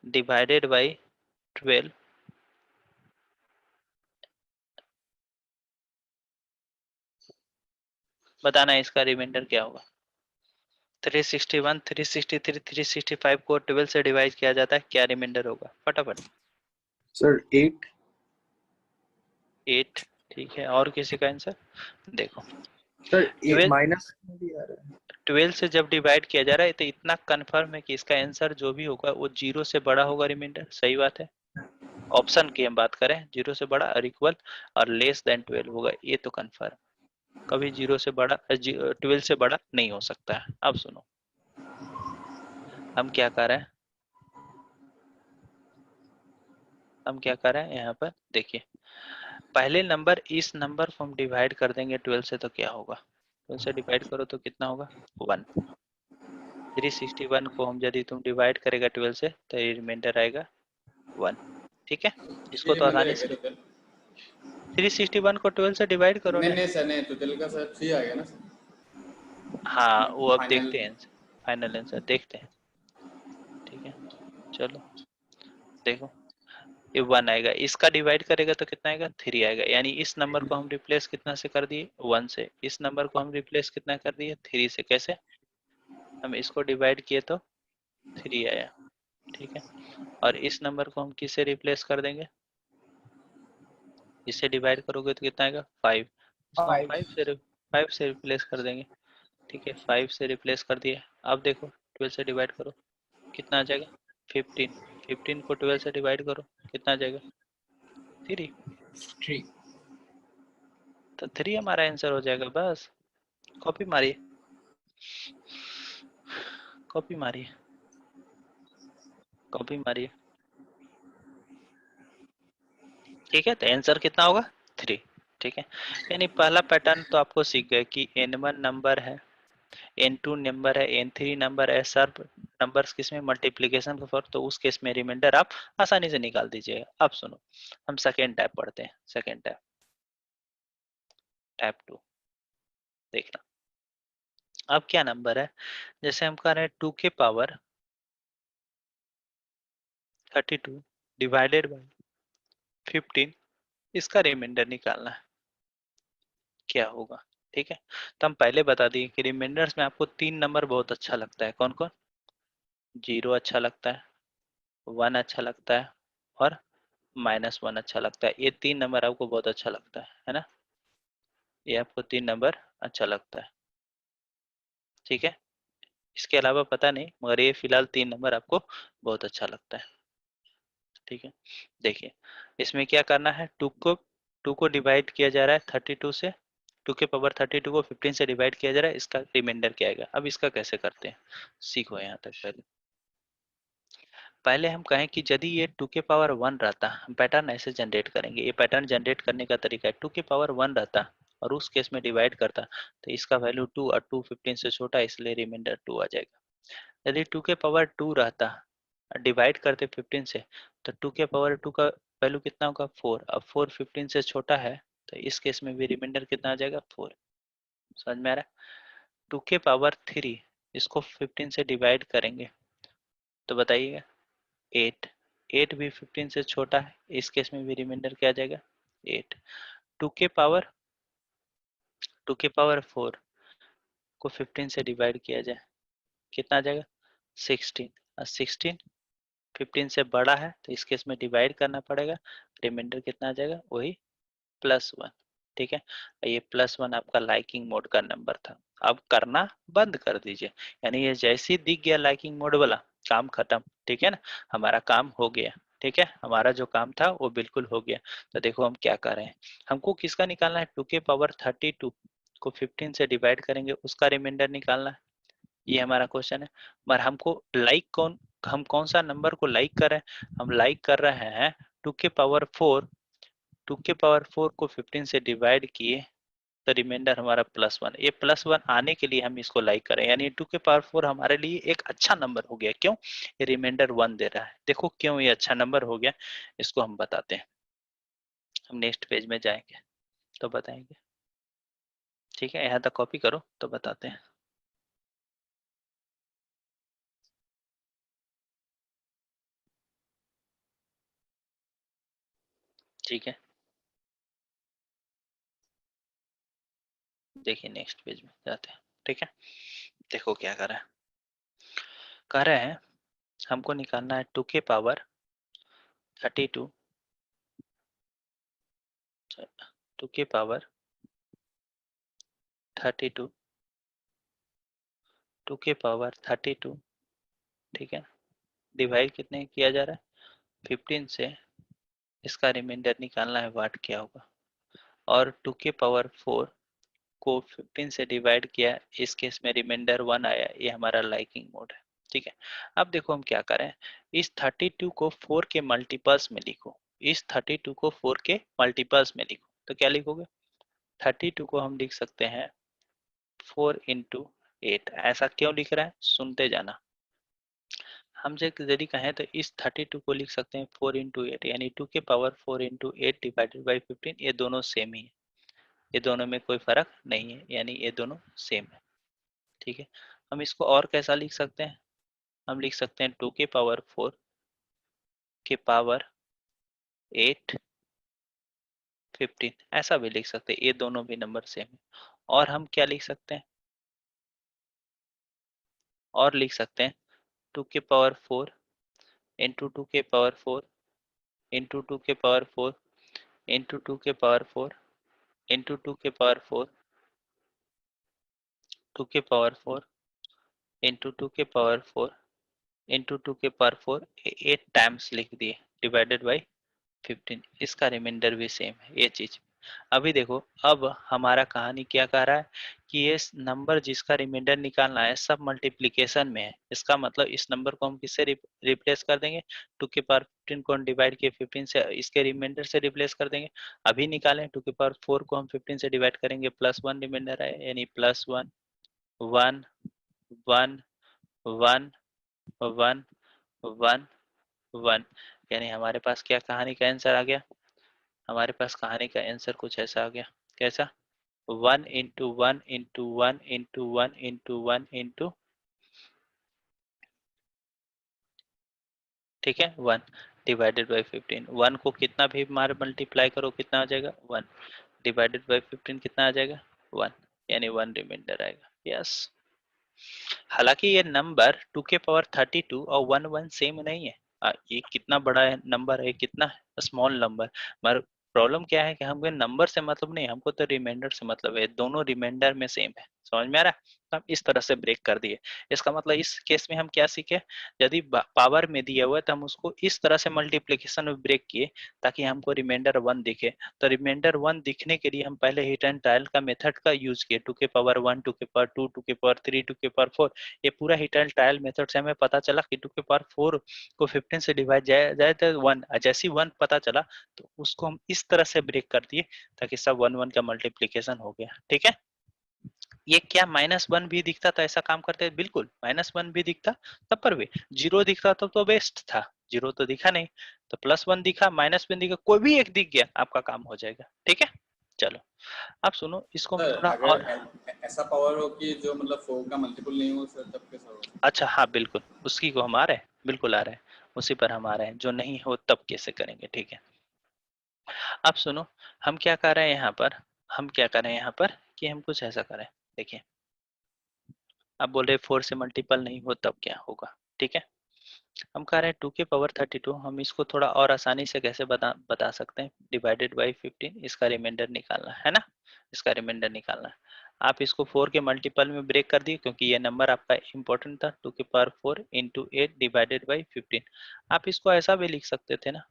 A: डिवाइडेड बाई 12, बताना है इसका रिमाइंडर क्या होगा। 361 363 365 को 12 से डिवाइड किया जाता है, क्या रिमाइंडर होगा, फटाफट।
B: सर 8।
A: 8, ठीक है, और किसी का आंसर देखो।
B: सर ये
A: 12
B: माइनस भी आ रहा है।
A: 12 से जब डिवाइड किया जा रहा है तो इतना कंफर्म है कि इसका आंसर जो भी होगा वो 0 से बड़ा होगा रिमाइंडर, सही बात है। ऑप्शन की हम बात करें, 0 से बड़ा और इक्वल और लेस देन 12 होगा, ये तो कंफर्म। कभी 0 से बड़ा 12 से बड़ा नहीं हो सकता है। अब सुनो हम क्या कर रहे हैं, हम क्या कर रहे हैं यहाँ पर देखिए, पहले नंबर इस नंबर को हम डिवाइड कर देंगे 12 से तो क्या होगा, 12 से डिवाइड करो तो कितना होगा 1। 361 को हम यदि तुम डिवाइड करेगा 12 से तो ये रिमाइंडर आएगा 1। ठीक है,
C: ये
A: इसको तो
C: रिमाइंडर
A: आसानी
C: है क्या
A: से
C: टोटल?
A: 361 को 12 से डिवाइड करो
C: नहीं
A: ना।
C: नहीं सर, नहीं टोटल का सर 3 आ गया ना सर,
A: हाँ वो अब
C: फाइनल।
A: देखते हैं, फाइनल आंसर देखते हैं। ठीक है चलो देखो, ये 1 आएगा, इसका डिवाइड करेगा तो कितना आएगा 3 आएगा, यानी इस नंबर को हम रिप्लेस कितना से कर दिए 1 से, इस नंबर को हम रिप्लेस कितना कर दिए 3 से। कैसे, हम इसको डिवाइड किए तो 3 आया। ठीक है, और इस नंबर को हम किससे रिप्लेस कर देंगे, इससे डिवाइड करोगे तो कितना आएगा 5, इसको हम 5 से रिप्लेस कर देंगे। ठीक है 5 से रिप्लेस कर दिए। अब देखो 12 से डिवाइड करो कितना आ जाएगा 15, 15 को 12 से डिवाइड करो कितना आ जाएगा 3,
B: 3।
A: तो 3 हमारा आंसर हो जाएगा। बस कॉपी मारिए, कॉपी मारिए, कॉपी मारिए। ठीक है, तो आंसर कितना होगा 3। ठीक है, यानी पहला पैटर्न तो आपको सीख गए कि n1 नंबर है, n2 नंबर है, n3 नंबर है, सब नंबर्स किसमें मल्टीप्लिकेशन का फॉर्म, तो उस केस में रिमाइंडर आप आसानी से निकाल दीजिएगा। अब सुनो हम सेकेंड टाइप पढ़ते हैं, सेकेंड टाइप, टाइप 2 देखना। अब क्या नंबर है, जैसे हम कह रहे हैं 2 के पावर 32 डिवाइडेड बाई 15, इसका रिमाइंडर निकालना है, क्या होगा। ठीक है, तो हम पहले बता दिए कि रिमाइंडर्स में आपको 3 नंबर बहुत अच्छा लगता है, कौन कौन, 0 अच्छा लगता है, 1 अच्छा लगता है और -1 अच्छा लगता है। ये 3 नंबर आपको बहुत अच्छा लगता है ना, ये आपको 3 नंबर अच्छा लगता है। ठीक है, इसके अलावा पता नहीं, मगर ये फिलहाल 3 नंबर आपको बहुत अच्छा लगता है। ठीक है, देखिए इसमें क्या करना है, 2 को डिवाइड किया जा रहा है 32 से, 2 के पावर 32 को 15 से डिवाइड किया जा रहा है, इसका रिमाइंडर क्या आएगा। अब इसका कैसे करते हैं सीखो यहाँ तक। पहले पहले हम कहें कि यदि ये 2 के पावर 1 रहता, हम पैटर्न ऐसे जनरेट करेंगे, ये पैटर्न जनरेट करने का तरीका है, 2 के पावर 1 रहता और उस केस में डिवाइड करता तो इसका वैल्यू 2 और 2 15 से छोटा, इसलिए रिमाइंडर 2 आ जाएगा। यदि 2 के पावर 2 रहता, डिवाइड करते 15 से, तो 2 के पावर 2 का वैल्यू कितना होगा 4, अब 4 15 से छोटा है तो इस केस में भी रिमाइंडर कितना आ जाएगा 4। समझ में आ रहा है, 2 के पावर 3 इसको 15 से डिवाइड करेंगे तो बताइएगा 8, 8 भी 15 से छोटा है, इस केस में भी रिमाइंडर क्या आ जाएगा 8। 2 के पावर 4 को 15 से डिवाइड किया जाए कितना आ जाएगा 16, और 16 15 से बड़ा है तो इस केस में डिवाइड करना पड़ेगा, रिमाइंडर कितना आ जाएगा वही +1। ठीक है, ये +1 आपका लाइकिंग मोड का नंबर था, अब करना बंद कर दीजिए, यानी ये जैसे ही दिख गया लाइकिंग मोड वाला काम खत्म। ठीक है ना, हमारा काम हो गया। ठीक है, हमारा जो काम था वो बिल्कुल हो गया। तो देखो हम क्या कर रहे हैं, हमको किसका निकालना है, 2 के पावर 32 को 15 से डिवाइड करेंगे उसका रिमाइंडर निकालना है, ये हमारा क्वेश्चन है। पर हमको लाइक कौन, हम कौन सा नंबर को लाइक कर रहे हैं, हम लाइक कर रहे हैं 2 के पावर 4, 2 के पावर 4 को 15 से डिवाइड किए तो रिमाइंडर हमारा +1, ये +1 आने के लिए हम इसको लाइक करें, यानी 2 के पावर 4 हमारे लिए एक अच्छा नंबर हो गया। क्यों, ये रिमाइंडर 1 दे रहा है। देखो क्यों ये अच्छा नंबर हो गया, इसको हम बताते हैं, हम नेक्स्ट पेज में जाएंगे तो बताएंगे। ठीक है, यहाँ तक कॉपी करो तो बताते हैं। ठीक है, देखिए नेक्स्ट पेज में जाते हैं। ठीक है, देखो क्या कर रहे हैं, कह रहे हैं हमको निकालना है 2 के पावर 32, 2 के पावर 32 2 के पावर 32, ठीक है, डिवाइड कितने किया जा रहा है 15 से, इसका रिमाइंडर निकालना है वाट क्या होगा, और 2 के पावर 4 को 15 से डिवाइड किया, इस केस में रिमाइंडर 1 आया, ये हमारा लाइकिंग मोड है, ठीक है। अब देखो हम क्या करें, इस 32 को 4 के मल्टीपल्स में लिखो, इस 32 को 4 के मल्टीपल्स में लिखो, तो क्या लिखोगे 32 को हम लिख सकते हैं 4 इंटू 8, ऐसा क्यों लिख रहा है सुनते जाना। हम यदि कहें तो इस 32 को लिख सकते हैं 4 इंटू 8, यानी 2 के पावर 4 इंटू 8 डिवाइडेड बाई 15, ये दोनों सेम ही है, ये दोनों में कोई फर्क नहीं है, यानी ये दोनों सेम है, ठीक है। हम इसको और कैसा लिख सकते हैं, हम लिख सकते हैं 2 के पावर 4 के पावर 8 15, ऐसा भी लिख सकते हैं, ये दोनों भी नंबर सेम है। और हम क्या लिख सकते हैं, और लिख सकते हैं 2 के पावर 4 इंटू 2 के पावर 4 इंटू 2 के पावर 4 इंटू 2 के पावर 4 इंटू 2 के पावर 4 2 के पावर 4 इंटू 2 के पावर 4 इंटू 2 के पावर 4, 8 टाइम्स लिख दिए डिवाइडेड बाई 15, इसका रिमाइंडर भी सेम है ये चीज। अभी देखो, अब हमारा कहानी क्या कह रहा है कि ये नंबर जिसका रिमाइंडर निकालना है सब मल्टीप्लिकेशन में है, इसका मतलब इस नंबर को हम किससे रिप्लेस कर देंगे, 2 के पावर 15 को हम डिवाइड किए 15 से, इसके रिमाइंडर से रिप्लेस कर देंगे। अभी निकालें 2 के पावर 4 को हम 15 से डिवाइड करेंगे, +1 रिमाइंडर है, यानी +1 1 1 1 1 1 1, यानी हमारे पास क्या कहानी का आंसर आ गया, हमारे पास कहानी का आंसर कुछ ऐसा आ गया, कैसा 1 into 1 into 1 into 1 into 1 into, ठीक है 1 डिवाइडेड बाई 15, 1 को कितना भी मार मल्टीप्लाई करो कितना आ जाएगा 1, डिवाइडेड बाई 15 कितना आ जाएगा 1, यानी 1 रिमाइंडर आएगा, यस। हालांकि ये नंबर 2 के पावर 32 और 1 1 सेम नहीं है, ये कितना बड़ा है नंबर है, कितना स्मॉल नंबर, मगर प्रॉब्लम क्या है कि हमको नंबर से मतलब नहीं, हमको तो रिमाइंडर से मतलब है, दोनों रिमाइंडर में सेम है, समझ में आ रहा है। तो हम इस तरह से ब्रेक कर दिए, इसका मतलब इस केस में हम क्या सीखे, यदि पावर में दिया हुआ है तो हम उसको इस तरह से मल्टीप्लीकेशन में ब्रेक किए ताकि हमको रिमाइंडर 1 दिखे। तो रिमाइंडर 1 दिखने के लिए हम पहले हिट एंड ट्रायल का मेथड का यूज किए, 2 के पावर 1 2 के पावर 2 2 के पावर 3 2 के पावर 4, ये पूरा हिट एंड ट्रायल मेथड से हमें पता चला कि 2 के पावर 4 को 15 से डिवाइड जाए तो 1, जैसे 1 पता चला तो उसको हम इस तरह से ब्रेक कर दिए ताकि सब 1 1 का मल्टीप्लीकेशन हो गया, ठीक है। ये क्या -1 भी दिखता था ऐसा काम करते, बिल्कुल -1 भी दिखता तब पर भी, 0 दिखता तो बेस्ट था, 0 तो दिखा नहीं, तो +1 दिखा -1 दिखा, कोई भी एक दिख गया आपका काम हो जाएगा, ठीक है। चलो अब सुनो, इसको हम
C: सर
A: थोड़ा
C: अगर
A: और,
C: ऐसा पावर हो कि जो मतलब 4 का मल्टीपल नहीं हो सर, तब कैसा होगा?
A: अच्छा हाँ बिल्कुल, उसी को हम आ रहे हैं, बिल्कुल आ रहे हैं, उसी पर हम आ रहे हैं, जो नहीं हो तब कैसे करेंगे, ठीक है। अब सुनो, हम क्या कर रहे हैं यहाँ पर, हम क्या कर रहे हैं यहाँ पर कि हम कुछ ऐसा करें, देखिए अब बोल रहे 4 से मल्टीपल नहीं हो तब क्या होगा, ठीक है। हम कह रहे हैं 2 के पावर 32, हम इसको थोड़ा और आसानी से कैसे बता सकते हैं, डिवाइडेड बाई 15, इसका रिमाइंडर निकालना है ना, इसका रिमाइंडर निकालना है। आप इसको 4 के मल्टीपल में ब्रेक कर दिए क्योंकि ये नंबर आपका इंपॉर्टेंट था, 2 के पावर 4 इंटू 8 डिवाइडेड बाई 15। आप इसको ऐसा भी लिख सकते थे ना,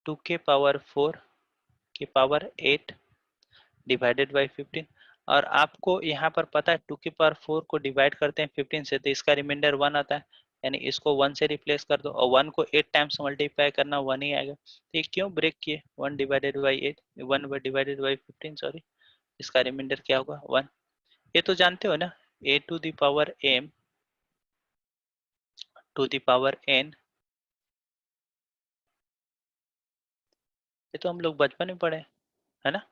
A: 2 के पावर 4 के पावर 8 डिवाइडेड बाई 15, और आपको यहाँ पर पता है 2 की पावर 4 को डिवाइड करते हैं 15 से तो इसका रिमाइंडर 1 आता है, यानी इसको 1 से रिप्लेस कर दो, और 1 को 8 टाइम्स मल्टीप्लाई करना 1 ही आएगा, तो ये क्यों ब्रेक किए 1 divided by 8, 1 divided by 15 sorry, इसका रिमाइंडर क्या होगा 1। ये तो जानते हो ना, a to the power m to the power n, ये तो हम लोग बचपन में पढ़े है ना।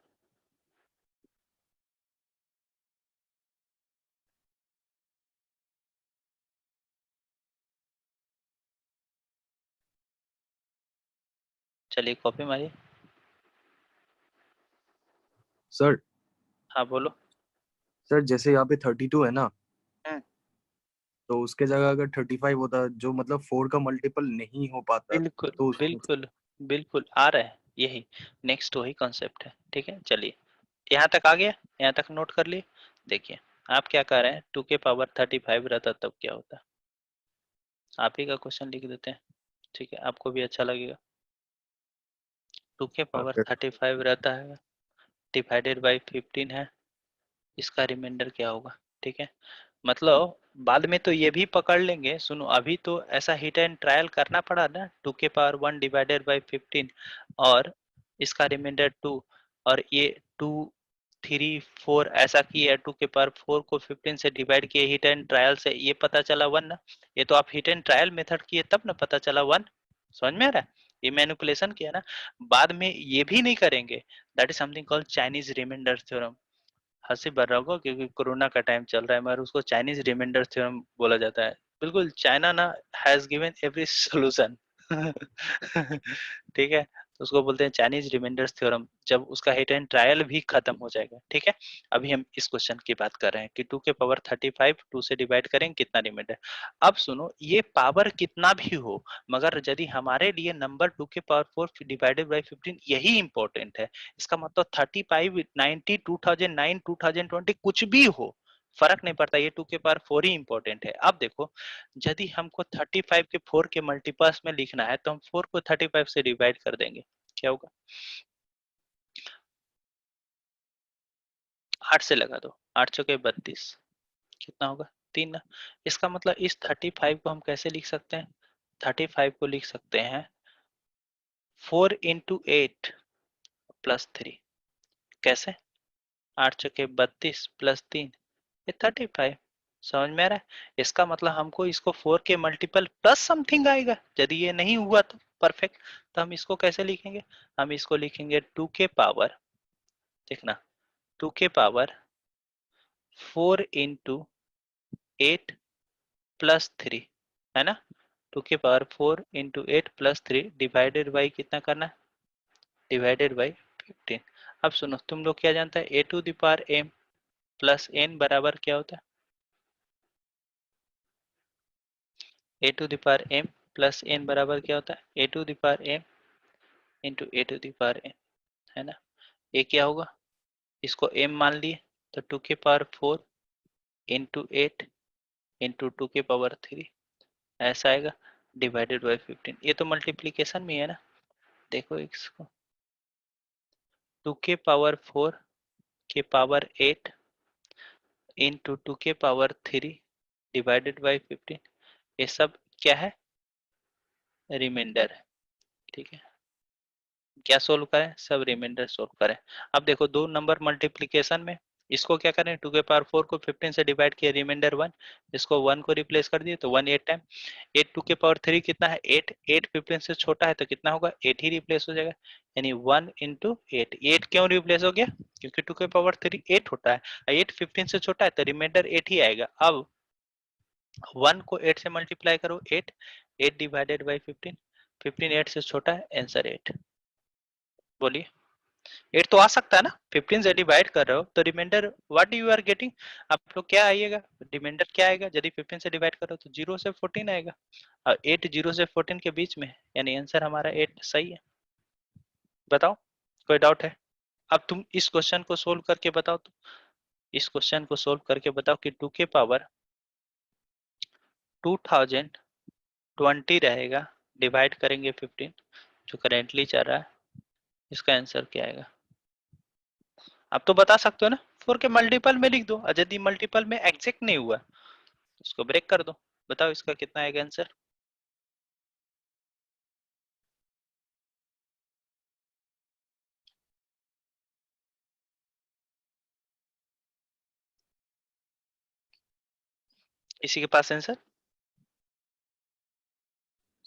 A: चलिए कॉपी मारिए,
B: सर
A: हाँ बोलो।
B: सर जैसे यहाँ पे 32 है ना,
A: हम्म,
B: तो उसके जगह अगर 35 होता जो मतलब 4 का मल्टीपल नहीं हो पाता,
A: बिल्कुल
B: तो उसको
A: बिल्कुल बिल्कुल आ रहा है, यही नेक्स्ट वही कॉन्सेप्ट है, ठीक है। चलिए यहाँ तक आ गया, यहाँ तक नोट कर लिए। देखिए आप क्या कर रहे हैं, 2 के पावर 35 रहता तब क्या होता, आप ही का क्वेश्चन लिख देते हैं, ठीक है, आपको भी अच्छा लगेगा। 2 के पावर
B: Okay.
A: 35 रहता है, डिवाइडेड बाई 15 है, इसका रिमाइंडर क्या होगा, ठीक है। मतलब बाद में तो ये भी पकड़ लेंगे, सुनो अभी तो ऐसा हिट एंड ट्रायल करना पड़ा ना, 2 के पावर 1 डिवाइडेड बाई 15 और इसका रिमाइंडर 2, और ये 2 3 4 ऐसा किया, 2 के पावर 4 को 15 से डिवाइड किए हिट एंड ट्रायल से, ये पता चला 1 ना। ये तो आप हिट एंड ट्रायल मेथड किए तब ना पता चला 1, समझ में आ रहा है, ये मैनिपुलेशन किया ना। बाद में ये भी नहीं करेंगे, that is something called Chinese remainder theorem. हंसी भर रहा होगा क्योंकि कोरोना का टाइम चल रहा है, मगर उसको चाइनीज रिमाइंडर थ्योरम बोला जाता है। बिल्कुल चाइना ना हैज गिवन एवरी सॉल्यूशन ठीक है, तो उसको बोलते हैं चाइनीज रिमाइंडर थ्योरम, जब उसका हिट एंड ट्रायल भी खत्म हो जाएगा, ठीक है। अभी हम इस क्वेश्चन की बात कर रहे हैं कि 2 के पावर 35 2 से डिवाइड करेंगे कितना रिमाइंडर। अब सुनो, ये पावर कितना भी हो, मगर यदि हमारे लिए नंबर 2 के पावर 4 डिवाइडेड बाई 15 यही इंपॉर्टेंट है, इसका मतलब 35 90 2009 2020 कुछ भी हो फर्क नहीं पड़ता, ये 2 के पावर 4 ही इंपॉर्टेंट है। अब देखो यदि हमको 35 के 4 के मल्टीपल्स में लिखना है तो हम 4 को 35 से डिवाइड कर देंगे, क्या होगा, 8 से लगा दो, 8 चौके 32, कितना होगा 3 ना। इसका मतलब इस 35 को हम कैसे लिख सकते हैं, 35 को लिख सकते हैं 4 इंटू 8 प्लस 3, कैसे, 8 चौके 32 प्लस 3 ये 35, समझ में आ रहा है। इसका मतलब हमको इसको 4 के मल्टीपल प्लस समथिंग आएगा, यदि ये नहीं हुआ तो परफेक्ट, तो हम इसको कैसे लिखेंगे, हम इसको लिखेंगे 2 के पावर, देखना 2 के पावर 4 इंटू 8 प्लस 3 है ना, 2 के power 4 into 8 plus 3 divided by कितना करना है, डिवाइडेड बाई 15। अब सुनो तुम लोग क्या जानता है, a to the power m plus n बराबर क्या होता है, a to the power m plus n बराबर क्या होता है, a to the power m into a to the power n, है ना। ये क्या होगा, इसको एम मान लिए तो 2 के पावर 4 इंटू 8 इंटू 2 के पावर 3 ऐसा आएगा, डिवाइडेड बाई 15। ये तो मल्टीप्लीकेशन में है ना, देखो इसको 2 के पावर 4 के पावर 8 इंटू 2 के पावर 3 डिवाइडेड बाई 15, ये सब क्या है, रिमाइंडर है, ठीक है। क्या सोल्व करें, सब रिमाइंडर सोल्व करें। अब देखो दो नंबर मल्टीप्लीकेशन में, इसको क्या करें 2 के पावर 4 को 15 से डिवाइड किया, रिमाइंडर 1, इसको 1 को रिप्लेस कर दिए तो 1 8 टाइम, 8 2 के पावर 3 कितना है 8, 8 15 से छोटा है तो कितना होगा 8 ही रिप्लेस हो जाएगा, यानी 1 इंटू 8। 8 क्यों रिप्लेस हो गया, क्योंकि 2 के पावर 3 8 होता है, 8 15 से छोटा है तो रिमाइंडर 8 ही आएगा। अब 1 को 8 से मल्टीप्लाई करो, 8 8 डिवाइडेड बाई 15, 15 8 से छोटा है, आंसर 8। बोलिए 8 तो आ सकता है ना, 15 से डिवाइड कर रहे हो तो remainder what you are getting, आप लोग क्या आइएगा, रिमाइंडर क्या आएगा, यदि 15 से डिवाइड करो तो 0 से 14 आएगा, और 8 0 से 14 के बीच में, यानी आंसर हमारा 8 सही है। बताओ कोई डाउट है, अब तुम इस क्वेश्चन को सोल्व करके बताओ, तो इस क्वेश्चन को सोल्व करके बताओ कि 2 के पावर 2020 रहेगा, डिवाइड करेंगे 15 जो करेंटली चल रहा है, इसका आंसर क्या आएगा। आप तो बता सकते हो ना, 4 के मल्टीपल में लिख दो, और यदि मल्टीपल में एग्जैक्ट नहीं हुआ उसको ब्रेक कर दो, बताओ इसका कितना आएगा आंसर। इसी के पास आंसर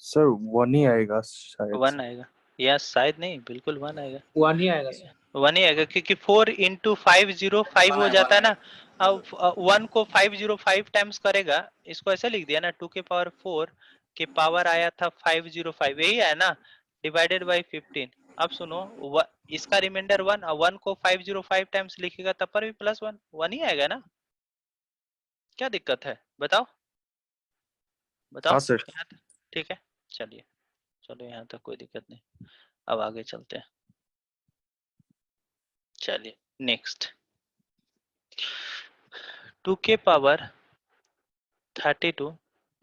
B: सर 1 ही आएगा शायद
A: 1 आएगा, या शायद नहीं, बिल्कुल 1 आएगा,
D: 1 ही आएगा सर।
A: 1 ही आएगा, क्योंकि 4 इंटू 505 हो जाता है ना। अब 1 को 505 टाइम्स करेगा, इसको ऐसे लिख दिया ना, 2 के पावर 4 के पावर आया था 505, यही है ना, डिवाइडेड बाई 15। अब सुनो इसका रिमाइंडर 1, और 1 को 505 टाइम्स लिखेगा तब पर भी प्लस 1 1 ही आएगा ना, क्या दिक्कत है बताओ, बताओ
B: हाँ सर।
A: यहाँ तक ठीक है। चलिए, चलो यहाँ तक कोई दिक्कत नहीं, अब आगे चलते हैं। चलिए नेक्स्ट 2 के पावर 32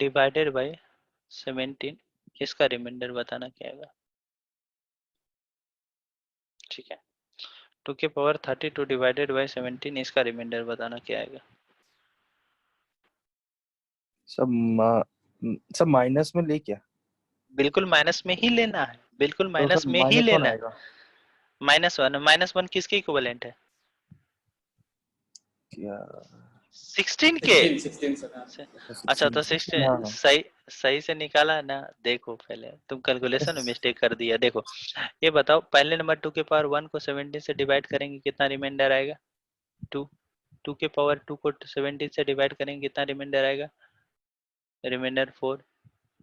A: डिवाइडेड बाय 17, इसका रिमाइंडर बताना क्या आएगा। ठीक है, 2 के पावर 32 डिवाइडेड बाय 17, इसका रिमाइंडर बताना क्या आएगा।
B: सब माइनस में ले क्या?
A: बिल्कुल माइनस में ही लेना है, बिल्कुल
B: तो
A: माइनस
B: सर
A: में ही
B: -1
A: लेना है।
B: आएगा।
A: -1 किसके इक्विवेलेंट है?
B: क्या
A: 16 के।
C: 16 सर। हाँ।
A: अच्छा तो
B: 16
A: 16
B: हाँ।
A: सही सही से निकाला ना। देखो पहले तुम कैलकुलेशन में मिस्टेक कर दिया। देखो ये बताओ, पहले नंबर 2 के पावर 1 को 17 से डिवाइड करेंगे कितना रिमाइंडर आएगा? 2। 2 के पावर 2 को 17 से डिवाइड करेंगे कितना रिमाइंडर आएगा? रिमाइंडर 4।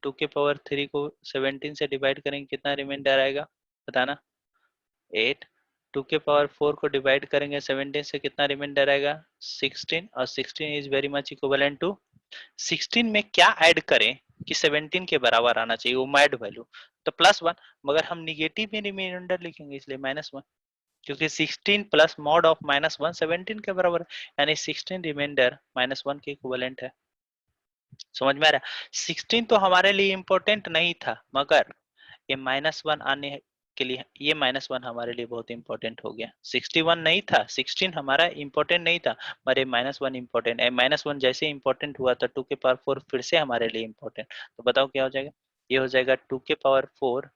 A: 2 के पावर 3 को 17 से डिवाइड करेंगे कितना रिमाइंडर आएगा? बताना। 8। 2 के पावर 4 को डिवाइड करेंगे 17 से कितना रिमाइंडर आएगा? 16। और 16 is very much equivalent to 16 में क्या ऐड करें कि 17 के बराबर आना चाहिए, वो मैड वैल्यू तो +1, मगर हम निगेटिव में रिमाइंडर लिखेंगे इसलिए -1, क्योंकि 16 प्लस मॉड ऑफ -1 17 के बराबर है, यानी 16 रिमाइंडर -1 के इक्विवेलेंट है। समझ में आ रहा है? 16 तो हमारे लिए इम्पोर्टेंट नहीं था, मगर ये -1 आने के लिए ये -1 हमारे लिए बहुत इंपॉर्टेंट हो गया। 61 नहीं था, 16 हमारा इंपॉर्टेंट नहीं था, पर ये -1 इंपॉर्टेंट है। -1 जैसे इंपॉर्टेंट हुआ तो 2 के पावर 4 फिर से हमारे लिए इंपॉर्टेंट। तो बताओ क्या हो जाएगा? ये हो जाएगा 2 के पावर 4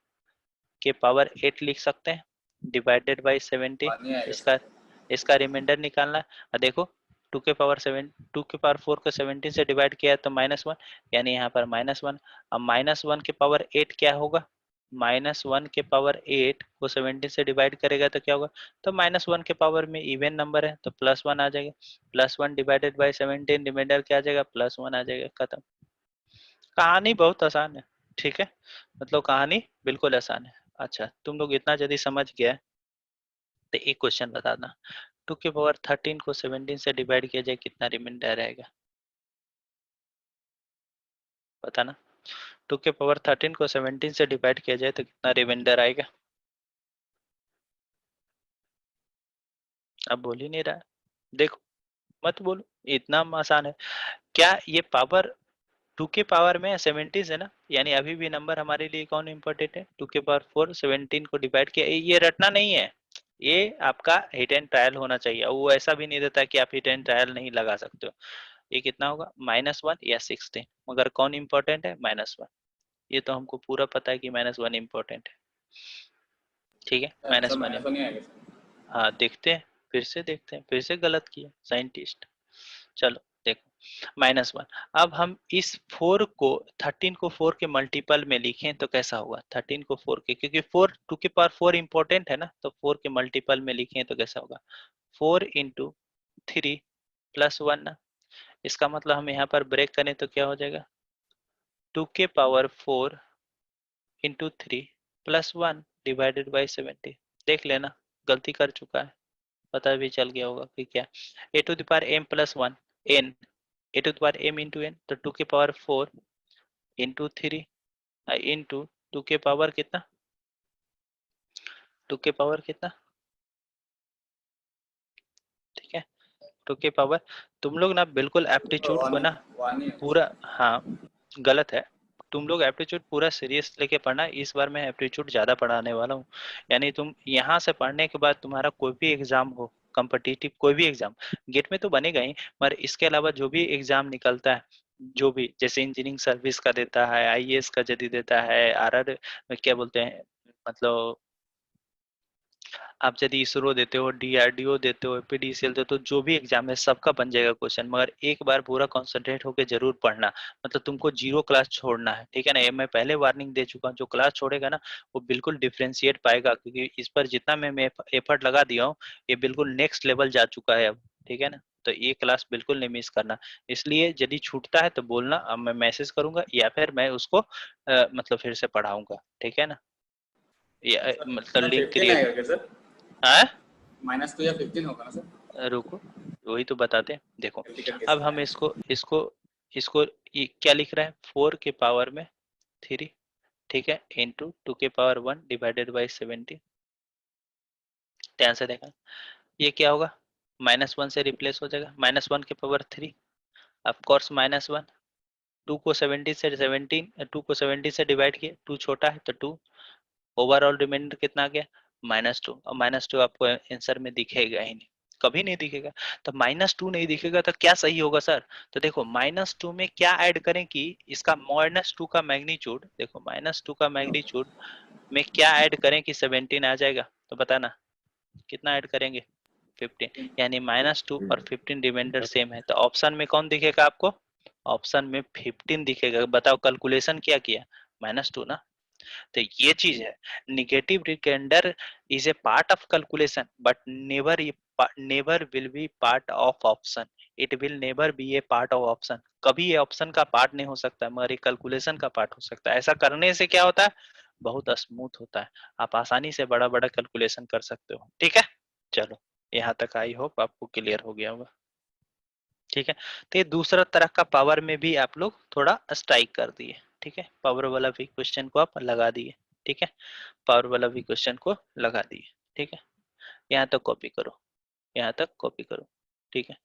A: के पावर 8 लिख सकते हैं डिवाइडेड बाई 70।
C: 1 ही आएगा
A: इसका
C: सर।
A: इसका रिमाइंडर निकालना है। और देखो 2 के पावर 4 को 17 से डिवाइड किया है तो -1, यानी यहाँ पर -1। अब -1 के पावर 8 क्या होगा? -1 के पावर 8 को 17 से डिवाइड करेगा तो क्या होगा? तो -1 के पावर में इवन नंबर है तो +1 आ जाएगा। +1 डिवाइडेड बाई 17, रिमाइंडर क्या आ जाएगा? +1 आ जाएगा। खत्म। कहानी बहुत आसान है। ठीक है, मतलब कहानी बिल्कुल आसान है। अच्छा तुम लोग इतना यदि समझ गया तो एक क्वेश्चन बताना, 2 के पावर 13 को 17 से डिवाइड किया जाए कितना रिमाइंडर रहेगा? बताना। 2 के पावर 13 को 17 से डिवाइड किया जाए तो कितना रिमाइंडर आएगा? अब बोल ही नहीं रहा है। देखो मत बोलो, इतना आसान है क्या? ये पावर 2 के पावर में 17 है ना, यानी अभी भी नंबर हमारे लिए कौन इंपॉर्टेंट है? 2 के पावर 4 17 को डिवाइड किया। ये रटना नहीं है, ये आपका हिट एंड ट्रायल होना चाहिए। वो ऐसा भी नहीं देता कि आप हिट एंड ट्रायल नहीं लगा सकते हो। ये कितना होगा? -1 या 16, मगर कौन इंपॉर्टेंट है? -1। ये तो हमको पूरा पता है कि -1 इंपॉर्टेंट है। ठीक है,
C: सर
A: -1।
C: -1 ही आएगा सर।
A: हाँ देखते हैं, फिर से देखते हैं, फिर से गलत किया साइंटिस्ट। चलो देखो -1। अब हम इस 4 को 13 को 4 के मल्टीपल में लिखें तो कैसा होगा? 13 को 4 के, क्योंकि 4 2 के पावर 4 इंपॉर्टेंट है ना, तो 4 के मल्टीपल में लिखें तो कैसा होगा? 4 इंटू 3 +1 ना। इसका मतलब हम यहाँ पर ब्रेक करें तो क्या हो जाएगा? 2 के पावर 4 इंटू 3 +1 डिवाइडेड बाई 70। देख लेना गलती कर चुका है, पता भी चल गया होगा कि क्या। A to the power m +1 n, a to the power m into n, तो 2 के पावर 4 इंटू 3 इंटू 2 के पावर कितना? 2 के पावर कितना? ठीक है, 2 के पावर। तुम लोग ना बिल्कुल एप्टीट्यूड को ना
C: 1 ही है।
A: पूरा, हाँ गलत है। तुम लोग एप्टीट्यूड पूरा सीरियस लेके पढ़ना। इस बार मैं एप्टीट्यूड ज़्यादा पढ़ाने वाला हूँ, यानी तुम यहाँ से पढ़ने के बाद तुम्हारा कोई भी एग्जाम हो, कॉम्पिटिटिव कोई भी एग्जाम, गेट में तो बनेगा ही, पर इसके अलावा जो भी एग्जाम निकलता है, जो भी जैसे इंजीनियरिंग सर्विस का देता है, आईएएस का यदि देता है, आरआर क्या बोलते हैं, मतलब आप यदि इसरो देते हो, डीआरडीओ देते हो, पीडीसीएल देते हो, जो भी एग्जाम है सबका बन जाएगा क्वेश्चन, मगर एक बार पूरा कंसंट्रेट होकर जरूर पढ़ना। मतलब तुमको 0 क्लास छोड़ना है, ठीक है ना। ये मैं पहले वार्निंग दे चुका हूँ, जो क्लास छोड़ेगा ना वो बिल्कुल डिफ्रेंशिएट पाएगा, क्योंकि इस पर जितना मैं एफर्ट लगा दिया हूँ ये बिल्कुल नेक्स्ट लेवल जा चुका है अब, ठीक है ना। तो ये क्लास बिल्कुल नहीं मिस करना। इसलिए यदि छूटता है तो बोलना, अब मैं मैसेज करूंगा या फिर मैं उसको मतलब फिर से पढ़ाऊंगा, ठीक है ना। या मतलब
C: सर
A: लिंक
C: 15
A: क्रिएट।
C: आएगा क्या सर?
A: हाँ
C: -2 या 15 होगा ना सर?
A: रुको, वही तो बताते हैं। देखो
C: प्रैक्टिकल
A: अब
C: कैसे
A: हम
C: आएगा?
A: इसको इसको इसको ये क्या लिख रहे हैं? 4 के पावर में 3, ठीक है, इंटू 2 के पावर 1 डिवाइडेड बाई 70। ध्यान से देखा, ये क्या होगा, -1 से रिप्लेस हो जाएगा, -1 के पावर 3, ऑफ कोर्स -1, 2 को 70 से डिवाइड किए, 2 छोटा है तो 2, ओवरऑल रिमाइंडर कितना आ गया, -2, और -2 आपको आंसर में दिखेगा ही नहीं, कभी नहीं दिखेगा। तो -2 नहीं दिखेगा तो क्या सही होगा सर, तो देखो -2 में क्या ऐड करें कि इसका -2 का मैग्नीट्यूड, देखो -2 का मैग्नीट्यूड में क्या ऐड करें कि 17 आ जाएगा, तो बताना कितना ऐड करेंगे, 15, यानी -2 और 15 रिमाइंडर सेम है, तो ऑप्शन में कौन दिखेगा आपको, ऑप्शन में 15 दिखेगा। बताओ कैलकुलेशन क्या किया, -2 ना। तो ये चीज है, negative remainder is a part of calculation but never will be part of option, it will never be a part of option, कभी ये ऑप्शन का पार्ट नहीं हो सकता मगर ये कैलकुलेशन का पार्ट हो सकता है। ऐसा करने से क्या होता है, बहुत स्मूथ होता है, आप आसानी से बड़ा बड़ा कैलकुलेशन कर सकते हो। ठीक है, चलो यहाँ तक आई होप आपको क्लियर हो गया होगा। ठीक है, तो ये दूसरा तरह का पावर में भी आप लोग थोड़ा स्ट्राइक कर दिए। ठीक है, पावर वाला भी क्वेश्चन को आप लगा दिए। ठीक है, पावर वाला भी क्वेश्चन को लगा दिए। ठीक है, यहाँ तक कॉपी करो, यहाँ तक कॉपी करो। ठीक है,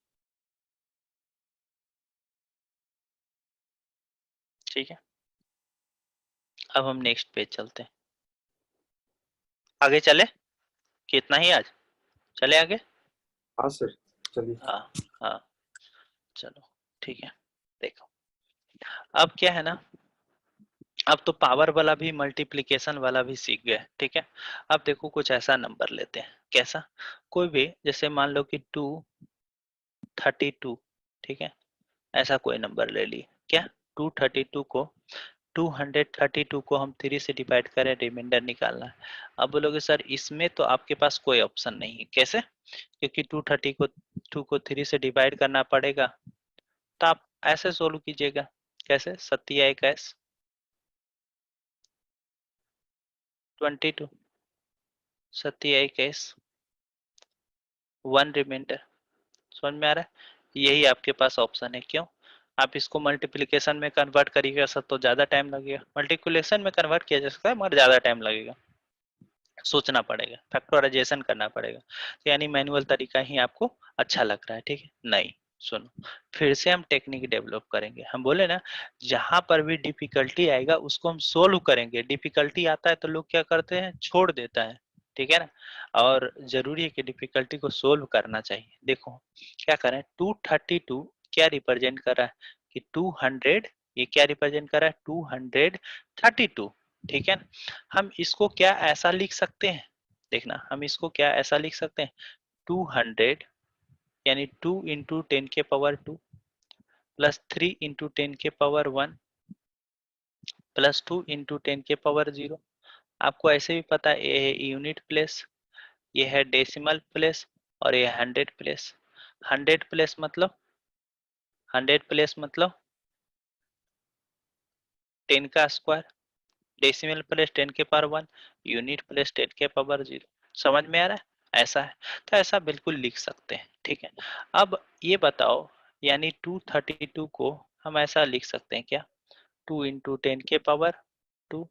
A: ठीक है, अब हम नेक्स्ट पेज चलते हैं। आगे चले, कितना ही आज चले आगे।
B: हाँ सर, चलिए।
A: हाँ, हाँ, चलो ठीक है। देखो अब क्या है ना, अब तो पावर वाला भी मल्टीप्लिकेशन वाला भी सीख गए। ठीक है, अब देखो कुछ ऐसा नंबर लेते हैं, कैसा, कोई भी, जैसे मान लो कि 232, ठीक है, ऐसा कोई नंबर ले लिए, क्या 232 को 232 को हम 3 से डिवाइड करें, रिमाइंडर निकालना है। अब बोलोगे सर इसमें तो आपके पास कोई ऑप्शन नहीं है, कैसे, क्योंकि 2 को 3 से डिवाइड करना पड़ेगा, तो आप ऐसे सोल्व कीजिएगा, कैसे, 27 22, 27 1 रिमाइंडर, समझ में आ रहा है, यही आपके पास ऑप्शन है। क्यों, आप इसको मल्टीप्लिकेशन में कन्वर्ट करिएगा सर तो ज्यादा टाइम लगेगा, मल्टीप्लिकेशन में कन्वर्ट किया जा सकता है मगर ज्यादा टाइम लगेगा, सोचना पड़ेगा, फैक्टराइजेशन करना पड़ेगा, तो यानी मैनुअल तरीका ही आपको अच्छा लग रहा है। ठीक है, नहीं सुनो, फिर से हम टेक्निक डेवलप करेंगे। हम बोले ना जहां पर भी डिफिकल्टी आएगा उसको हम सोल्व करेंगे, डिफिकल्टी आता है तो लोग क्या करते हैं, छोड़ देता है। ठीक है ना, और जरूरी है कि डिफिकल्टी को सोल्व करना चाहिए। देखो क्या करें, 232 क्या रिप्रेजेंट कर रहा है कि 200, ये क्या रिप्रेजेंट कर रहा है, 232। ठीक है, हम इसको क्या ऐसा लिख सकते हैं, देखना हम इसको क्या ऐसा लिख सकते हैं, 200 यानी 2 इंटू 10 के पावर 2 प्लस 3 इंटू 10 के पावर 1 प्लस 2 इंटू 10 के पावर 0। आपको ऐसे भी पता है ये है यूनिट प्लेस, ये है डेसिमल प्लेस, और ये 100 प्लेस। 100 प्लेस मतलब 100 प्लेस मतलब 10 का स्क्वायर, डेसिमल प्लेस 10 के पावर 1, यूनिट प्लेस 10 के पावर 0। समझ में आ रहा है, ऐसा है, तो ऐसा बिल्कुल लिख सकते हैं। ठीक है, अब ये बताओ, यानी 232 को हम ऐसा लिख सकते हैं क्या, 2 इंटू 10 के पावर 2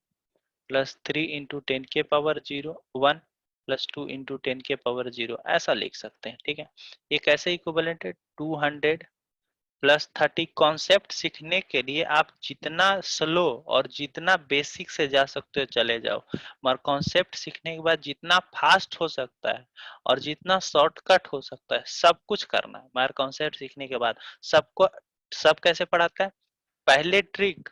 A: प्लस 3 इंटू 10 के पावर 1 प्लस 2 इंटू 10 के पावर 0, ऐसा लिख सकते हैं। ठीक है, ये कैसे इक्विवेलेंट है, 200 प्लस 30। कॉन्सेप्ट सीखने के लिए आप जितना स्लो और जितना बेसिक से जा सकते हो चले जाओ, मगर कॉन्सेप्ट सीखने के बाद जितना फास्ट हो सकता है और जितना शॉर्टकट हो सकता है सब कुछ करना है। मगर कॉन्सेप्ट सीखने के बाद सबको, सब कैसे पढ़ाता है, पहले ट्रिक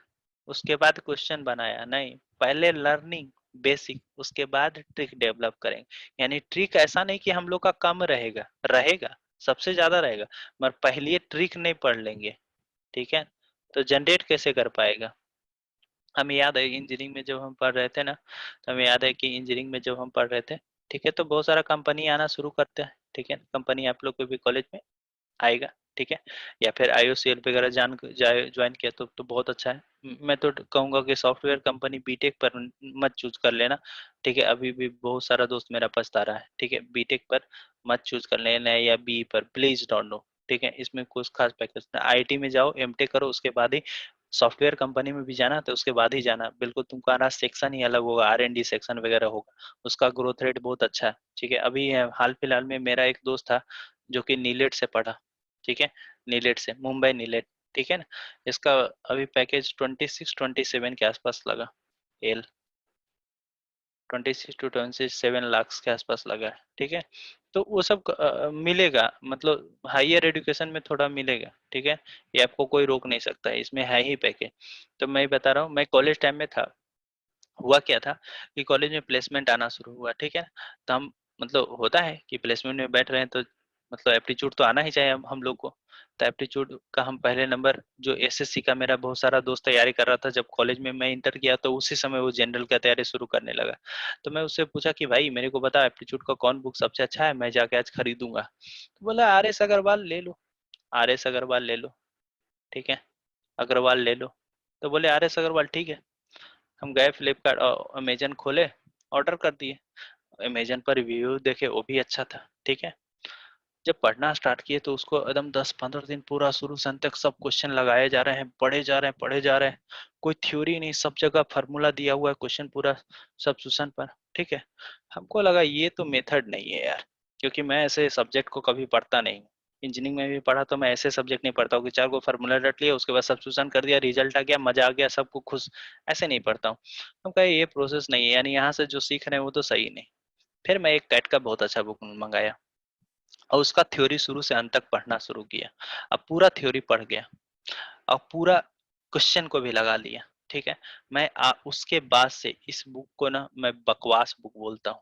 A: उसके बाद क्वेश्चन बनाया नहीं, पहले लर्निंग बेसिक उसके बाद ट्रिक डेवलप करेंगे। यानी ट्रिक ऐसा नहीं कि हम लोग का कम रहेगा, रहेगा सबसे ज्यादा रहेगा, मगर पहले ट्रिक नहीं पढ़ लेंगे, ठीक है, तो जनरेट कैसे कर पाएगा। हमें याद है इंजीनियरिंग में जब हम पढ़ रहे थे ना, तो हमें याद है कि इंजीनियरिंग में जब हम पढ़ रहे थे, ठीक है, तो बहुत सारा कंपनी आना शुरू करते हैं। ठीक है, कंपनी आप लोग को भी कॉलेज में आएगा। ठीक है, या फिर IOCL वगैरह ज्वाइन किया तो बहुत अच्छा है। मैं तो कहूँगा कि सॉफ्टवेयर कंपनी बीटेक पर मत चूज कर लेना। ठीक है, अभी भी बहुत सारा दोस्त मेरा पछता रहा है। ठीक है, बीटेक पर मत चूज कर लेना या बी पर, प्लीज डोंट नो। ठीक है, इसमें कुछ खास पैकेज ना, IIT में जाओ, एमटेक करो, उसके बाद ही सॉफ्टवेयर कंपनी में भी जाना तो उसके बाद ही जाना, बिल्कुल तुम्हारा सेक्शन ही अलग होगा, R&D सेक्शन वगैरह होगा, उसका ग्रोथ रेट बहुत अच्छा है। ठीक है, अभी हाल फिलहाल में मेरा एक दोस्त था जो कि नीलेट से पढ़ा, ठीक है, नीलेट से, मुंबई नीलेट, ठीक है ना, इसका अभी पैकेज 26-27 के आसपास लगा, एल 26 to 27 लाख के आसपास लगा है। ठीक है, तो वो सब मिलेगा, मतलब हायर एजुकेशन में थोड़ा मिलेगा। ठीक है, ये आपको कोई रोक नहीं सकता है, इसमें है ही पैकेज। तो मैं बता रहा हूँ, मैं कॉलेज टाइम में था, हुआ क्या था कि कॉलेज में प्लेसमेंट आना शुरू हुआ। ठीक है, तो हम, मतलब होता है कि प्लेसमेंट में बैठ रहे हैं तो मतलब एप्टीट्यूड तो आना ही चाहिए हम लोग को। तो एप्टीट्यूड का हम पहले नंबर, जो एसएससी का मेरा बहुत सारा दोस्त तैयारी कर रहा था जब कॉलेज में मैं इंटर किया, तो उसी समय वो जनरल का तैयारी शुरू करने लगा। तो मैं उससे पूछा कि भाई मेरे को बता एप्टीट्यूड का कौन बुक सबसे अच्छा है, मैं जाके आज खरीदूंगा। तो बोला आर.एस. अग्रवाल ले लो, आर.एस. अग्रवाल ले लो। ठीक है, अग्रवाल ले लो। तो बोले आर.एस. अग्रवाल ठीक है। हम गए फ्लिपकार्ट और अमेजन खोले, ऑर्डर कर दिए। अमेजन पर रिव्यू देखे, वो भी अच्छा था। ठीक है, जब पढ़ना स्टार्ट किए तो उसको एकदम 10-15 दिन पूरा शुरू से अंत तक सब क्वेश्चन लगाए जा रहे हैं, पढ़े जा रहे हैं, पढ़े जा रहे हैं, कोई थ्योरी नहीं, सब जगह फार्मूला दिया हुआ है, क्वेश्चन पूरा सब्स्टिट्यूशन पर। ठीक है, हमको लगा ये तो मेथड नहीं है यार, क्योंकि मैं ऐसे सब्जेक्ट को कभी पढ़ता नहीं। इंजीनियरिंग में भी पढ़ा तो मैं ऐसे सब्जेक्ट नहीं पढ़ता हूँ कि 4 को फार्मूला रट लिया, उसके बाद सब्स्टिट्यूशन कर दिया, रिजल्ट आ गया, मजा आ गया, सबको खुश, ऐसे नहीं पढ़ता हूँ। हम कहे ये प्रोसेस नहीं है, यानी यहाँ से जो सीख रहे हैं वो तो सही नहीं। फिर मैं एक कैट का बहुत अच्छा बुक मंगाया और उसका थ्योरी शुरू से अंत तक पढ़ना शुरू किया। अब पूरा थ्योरी पढ़ गया और पूरा क्वेश्चन को भी लगा लिया। ठीक है, मैं उसके बाद से इस बुक को ना मैं बकवास बुक बोलता हूँ,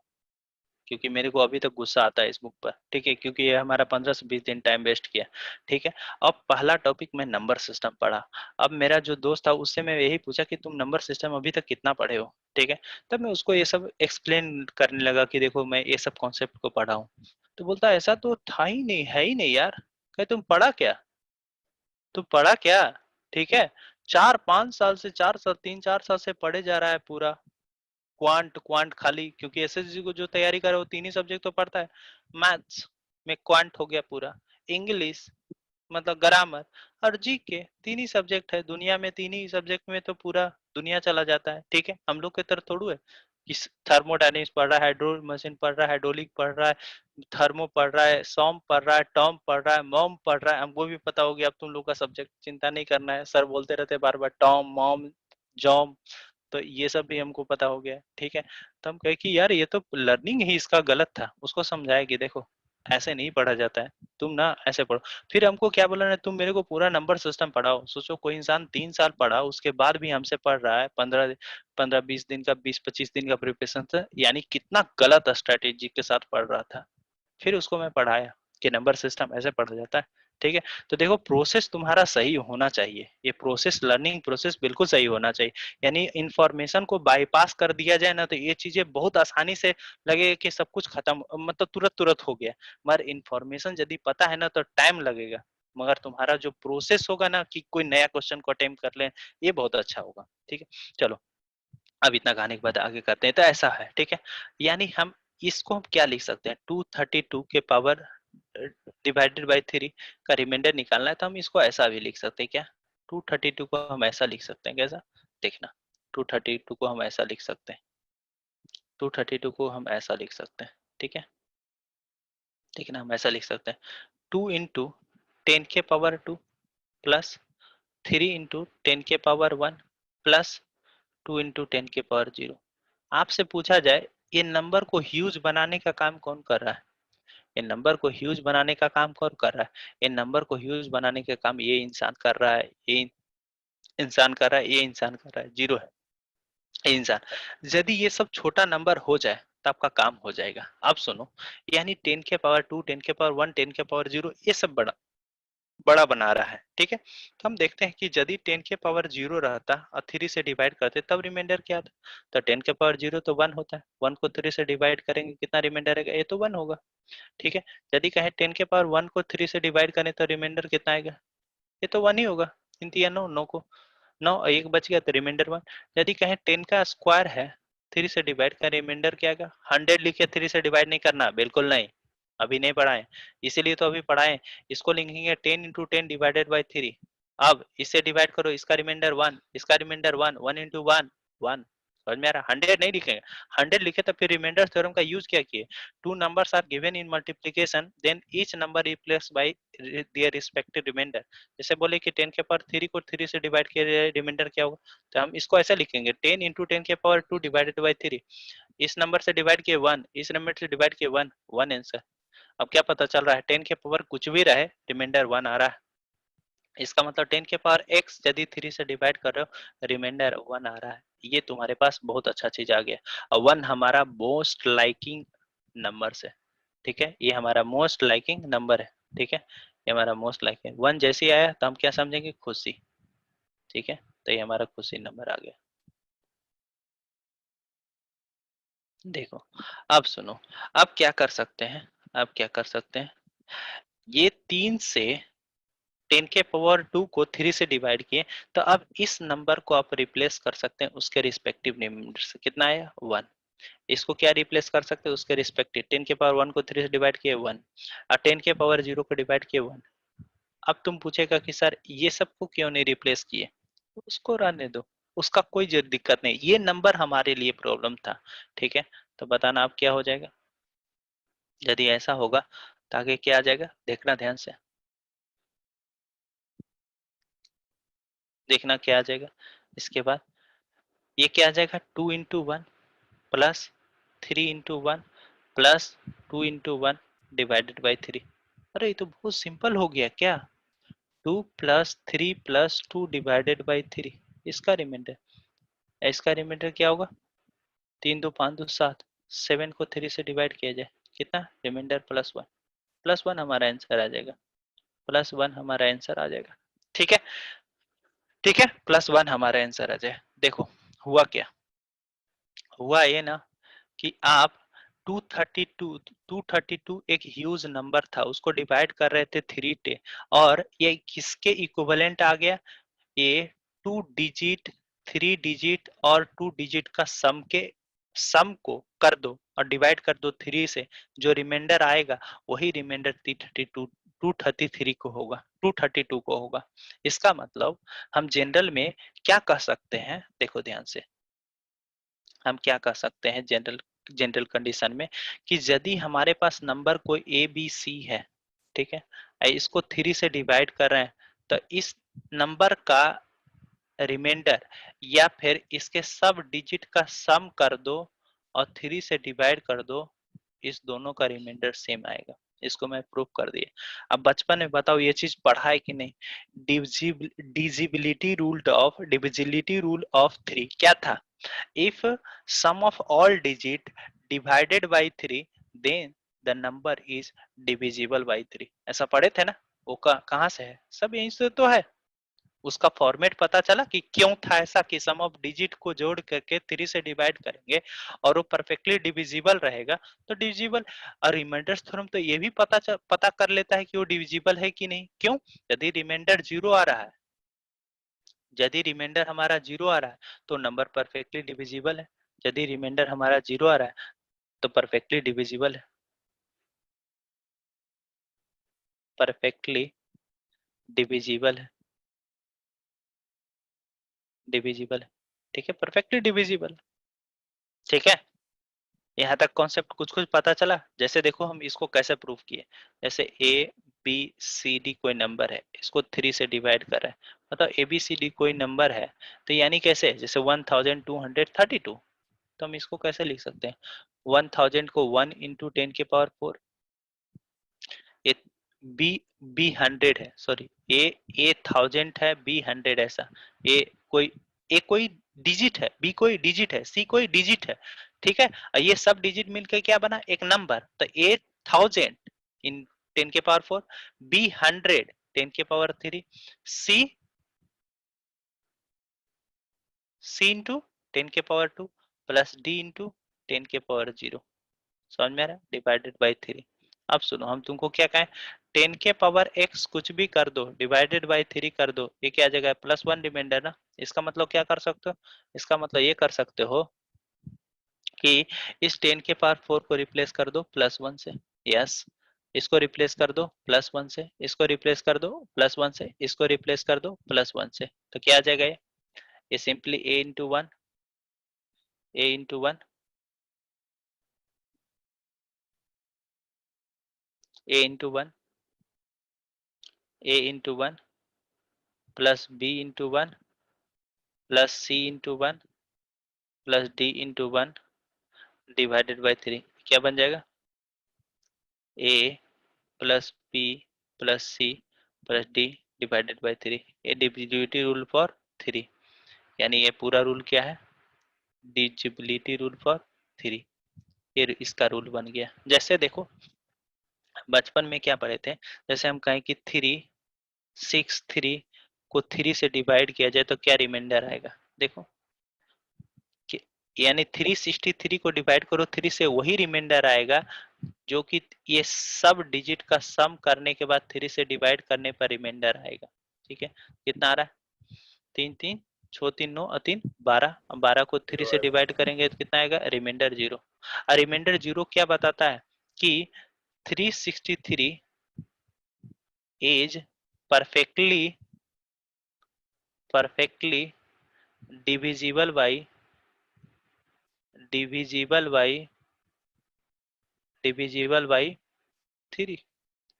A: क्योंकि मेरे को अभी तक गुस्सा आता है इस बुक पर। ठीक है, क्योंकि ये हमारा 15 से 20 दिन टाइम वेस्ट किया। ठीक है, अब पहला टॉपिक मैं नंबर सिस्टम पढ़ा। अब मेरा जो दोस्त था उससे मैं यही पूछा कि तुम नंबर सिस्टम अभी तक कितना पढ़े हो। ठीक है, तब मैं उसको ये सब एक्सप्लेन करने लगा कि देखो मैं ये सब कॉन्सेप्ट को पढ़ा हूँ। तो बोलता ऐसा तो था ही नहीं, है ही नहीं यार। कहे तुम पढ़ा क्या, तुम पढ़ा क्या। ठीक है, 4-5 साल से, 4 साल, 3-4 साल से पढ़े जा रहा है पूरा क्वांट क्वांट खाली, क्योंकि एसएससी को जो तैयारी करे वो 3 ही सब्जेक्ट तो पढ़ता है। मैथ्स में क्वांट हो गया पूरा, इंग्लिश मतलब ग्रामर, और जीके, 3 ही सब्जेक्ट है दुनिया में, 3 ही सब्जेक्ट में तो पूरा दुनिया चला जाता है। ठीक है, हम लोग के तरह थोड़ू है कि थर्मोडायनेमिक्स पढ़ रहा है, हाइड्रो मशीन पढ़ रहा है, हाइड्रोलिक पढ़ रहा है, थर्मो पढ़ रहा है, सॉम पढ़ रहा है, टॉम पढ़ रहा है, मॉम पढ़ रहा है। हमको भी पता हो गया अब तुम लोग का सब्जेक्ट, चिंता नहीं करना है, सर बोलते रहते बार बार टॉम मॉम जॉम, तो ये सब भी हमको पता हो गया। ठीक है, तो हम कहे कि यार ये तो लर्निंग ही इसका गलत था। उसको समझाया कि देखो ऐसे नहीं पढ़ा जाता है, तुम ना ऐसे पढ़ो। फिर हमको क्या बोला ना, तुम मेरे को पूरा नंबर सिस्टम पढ़ाओ। सोचो कोई इंसान 3 साल पढ़ा, उसके बाद भी हमसे पढ़ रहा है 15-20 दिन का, 20-25 दिन का प्रिपरेशन था, यानी कितना गलत स्ट्रेटेजी के साथ पढ़ रहा था। फिर उसको मैं पढ़ाया कि नंबर सिस्टम ऐसे पढ़ा जाता है। ठीक है, तो देखो प्रोसेस तुम्हारा सही होना चाहिए, ये प्रोसेस, लर्निंग प्रोसेस बिल्कुल सही होना चाहिए। यानी इंफॉर्मेशन को बाईपास कर दिया जाए ना तो ये चीजें बहुत आसानी से लगे कि सब कुछ खत्म, मतलब तुरंत तुरंत हो गया। मगर इंफॉर्मेशन यदि पता है ना तो टाइम लगेगा, मगर तुम्हारा जो प्रोसेस होगा ना कि कोई नया क्वेश्चन को अटेम्प्ट कर ले, ये बहुत अच्छा होगा। ठीक है, चलो अब इतना कहने के बाद आगे करते हैं। तो ऐसा है, ठीक है, यानी हम इसको हम क्या लिख सकते हैं, 232 के पावर डिवाइडेड बाय 3 का रिमाइंडर निकालना है, तो हम इसको ऐसा भी लिख सकते हैं क्या, 232 को हम ऐसा लिख सकते हैं, कैसा, देखना, 232 को हम ऐसा लिख सकते हैं, 232 को हम ऐसा लिख सकते हैं। ठीक है, ठीक है ना, हम ऐसा लिख सकते हैं, 2 इंटू 10 के पावर 2 प्लस 3 इंटू 10 के पावर 1 प्लस 2 इंटू 10 के पावर 0। आपसे पूछा जाए ये नंबर को ह्यूज बनाने का काम कौन कर रहा है, ये नंबर को ह्यूज बनाने का काम कौन कर रहा है, ये नंबर को ह्यूज बनाने का काम ये इंसान कर रहा है, ये इंसान कर रहा है, ये इंसान कर रहा है, जीरो है ये इंसान। यदि ये सब छोटा नंबर हो जाए तो आपका काम हो जाएगा। अब सुनो, यानी 10 के पावर 2, 10 के पावर 1, 10 के पावर 0, ये सब बड़ा बड़ा बना रहा है। ठीक है, तो हम देखते हैं कि यदि 10 के पावर 0 रहता और 3 से डिवाइड करते तब रिमाइंडर क्या था, तो 10 के पावर 0 तो 1 होता है, 1 को 3 से डिवाइड करेंगे कितना रिमाइंडर रहेगा, ये तो 1 होगा। ठीक है, यदि कहें 10 के पावर 1 को 3 से डिवाइड करें तो रिमाइंडर कितना आएगा, ये तो 1 ही होगा। 3 9, 9 को 9, एक बच गया तो रिमाइंडर 1। यदि कहें 10 का स्क्वायर है, 3 से डिवाइड का रिमाइंडर क्या आएगा, 100 लिखे, 3 से डिवाइड नहीं करना, बिल्कुल नहीं, अभी नहीं पढ़ाए, इसीलिए तो अभी पढ़ाए। इसको लिखेंगे 10 इंटू 10 डिवाइडेड बाई 3, अब इससे डिवाइड करो, इसका रिमाइंडर 1, इसका रिमाइंडर 1, 1 into 1 1, समझ में आ रहा? 100 नहीं लिखेंगे, 100 लिखे तो फिर रिमाइंडर थ्योरम का यूज क्या किए? Two numbers are given in multiplication, then each number replace by their respective remainder. जैसे बोले कि 10 के पावर 3 को 3 से डिवाइड किया, रिमाइंडर क्या होगा? तो हम इसको ऐसे लिखेंगे 10 into 10 के पावर 2 डिवाइडेड बाय 3, इस नंबर से डिवाइड किए 1, इस नंबर से डिवाइड किए 1, 1 आंसर। अब क्या पता चल रहा है? 10 के पावर कुछ भी रहे, रिमाइंडर 1 आ रहा है। इसका मतलब 10 के पावर x यदि 3 से डिवाइड कर रहे हो, रिमाइंडर 1 आ रहा है। ये तुम्हारे पास बहुत अच्छा चीज आ गया। और 1 हमारा मोस्ट लाइकिंग नंबर से, ठीक है, ये हमारा मोस्ट लाइकिंग नंबर है, ठीक है, ये हमारा मोस्ट लाइकिंग 1 जैसे ही आया तो हम क्या समझेंगे? खुशी, ठीक है, तो ये हमारा खुशी नंबर आ गया। देखो अब सुनो, अब क्या कर सकते हैं, अब क्या कर सकते हैं, ये 3 से 10 के पावर 2 को 3 से डिवाइड किए, तो अब इस नंबर को आप रिप्लेस कर सकते हैं उसके रिस्पेक्टिव नंबर से। कितना आया? 1। इसको क्या रिप्लेस कर सकते हैं? उसके रिस्पेक्टिव। 10 के पावर 1 को 3 से डिवाइड किए 1, और 10 के पावर 0 को डिवाइड किए 1। अब तुम पूछेगा कि सर ये सबको क्यों नहीं रिप्लेस किए? उसको रहने दो, उसका कोई दिक्कत नहीं, ये नंबर हमारे लिए प्रॉब्लम था, ठीक है। तो बताना अब क्या हो जाएगा यदि ऐसा होगा, तो आगे क्या आ जाएगा? देखना ध्यान से, देखना क्या आ जाएगा इसके बाद। ये क्या आ जाएगा? 2 into 1 plus 3 into 1 plus 2 into 1 divided by 3। अरे ये तो बहुत सिंपल हो गया क्या? 2 प्लस 3 प्लस 2 डिवाइडेड बाई 3, इसका रिमाइंडर। इसका रिमाइंडर क्या होगा? 3 2 5 2 7, 7 को 3 से डिवाइड किया जाए, कितना? रिमाइंडर प्लस 1, प्लस 1 हमारा आंसर आ जाएगा, प्लस 1 हमारा आंसर आ जाएगा, ठीक है, ठीक है, प्लस 1 हमारा आंसर आ जाए। देखो हुआ क्या, हुआ ये ना कि आप 232 एक ह्यूज नंबर था, उसको डिवाइड कर रहे थे 3 से, और ये किसके इक्विवेलेंट आ गया? ये 2 डिजिट, 3 डिजिट और 2 डिजिट का सम के सम को कर दो और डिवाइड कर दो 3 से, जो रिमाइंडर आएगा वही रिमाइंडर 233 को होगा, 232 को होगा। इसका मतलब हम जनरल में क्या कह सकते हैं? देखो ध्यान से, हम क्या कर सकते हैं जनरल जनरल कंडीशन में कि यदि हमारे पास नंबर कोई ए बी सी है, ठीक है, इसको 3 से डिवाइड कर रहे हैं, तो इस नंबर का रिमाइंडर या फिर इसके सब डिजिट का सम कर दो और 3 से डिवाइड कर दो, इस दोनों का रिमाइंडर सेम आएगा। इसको मैं प्रूव कर दिया। अब बचपन में बताओ ये चीज पढ़ा है कि नहीं? डिविजिबिलिटी रूल ऑफ 3 क्या था? If sum of all digit divided by 3, then the number is divisible by 3। ऐसा पढ़े थे ना? वो कहाँ से है? सब यहीं से तो है। उसका फॉर्मेट पता चला कि क्यों था ऐसा, कि सम ऑफ डिजिट को जोड़ करके 3 से डिवाइड करेंगे और वो परफेक्टली डिविजिबल रहेगा तो डिविजिबल। और रिमाइंडर थ्योरम तो ये भी पता कर लेता है कि वो डिविजिबल है कि नहीं। क्यों? यदि रिमाइंडर 0 आ रहा है, यदि रिमाइंडर हमारा 0 आ रहा है तो नंबर परफेक्टली डिविजिबल है। यदि रिमाइंडर हमारा 0 आ रहा है तो परफेक्टली डिविजिबल है, परफेक्टली डिविजिबल है, डिविजिबल है, ठीक है, परफेक्टली डिविजिबल, ठीक है। यहाँ तक कॉन्सेप्ट कुछ कुछ पता चला। जैसे देखो हम इसको कैसे प्रूव किए, जैसे ए बी सी डी कोई नंबर है, इसको 3 से डिवाइड कर रहे हैं, मतलब ए बी सी डी कोई नंबर है, तो यानी कैसे? जैसे 1232, तो हम इसको कैसे लिख सकते हैं? 1000 को 1 into 10 के पावर 4, ये बी बी 100 है, सॉरी ए 1000 है, बी 100 ऐसा, ए कोई डिजिट है, बी कोई डिजिट है, सी कोई डिजिट है, ठीक है। ये सब डिजिट मिलकर क्या बना? एक नंबर। तो ए 1000 इन 10 के पावर 4, बी 100 10 के पावर 3, सी इंटू 10 के पावर 2 प्लस डी इंटू 10 के पावर 0। समझ में आ रहा है? Divided by 3। अब सुनो हम तुमको क्या कहें, 10 के पावर x कुछ भी कर दो, डिवाइडेड बाई 3 कर दो, ये क्या आ जाएगा? +1 रिमाइंडर ना। इसका मतलब क्या कर सकते हो? इसका मतलब ये कर सकते हो कि इस 10 के पावर 4 को रिप्लेस कर दो +1 से। यस, इसको रिप्लेस कर दो +1 से, इसको रिप्लेस कर दो +1 से, इसको रिप्लेस कर दो +1 से, तो क्या आ जाएगा ये simply a into one, a into one, a into one, a into one plus b into one plus c into one plus d into one divided by 3, क्या बन जाएगा a plus b plus c plus d divided by 3, ये divisibility rule for 3, यानी ये पूरा rule क्या है, divisibility rule for 3, ये इसका रूल बन गया। जैसे देखो बचपन में क्या पढ़े थे, जैसे हम कहें कि 363 को 3 से डिवाइड किया जाए तो क्या रिमाइंडर आएगा, देखो कि यानी 363 को डिवाइड करो 3 से, वही रिमाइंडर आएगा जो कि ये सब डिजिट का सम करने के बाद 3 से डिवाइड करने पर रिमाइंडर आएगा। ठीक है, कितना आ रहा है 3 3 6 3 9 और 3 12, 12 को 3 से डिवाइड करेंगे तो कितना आएगा रिमाइंडर 0। और रिमाइंडर 0 क्या बताता है कि 363 is perfectly divisible by 3।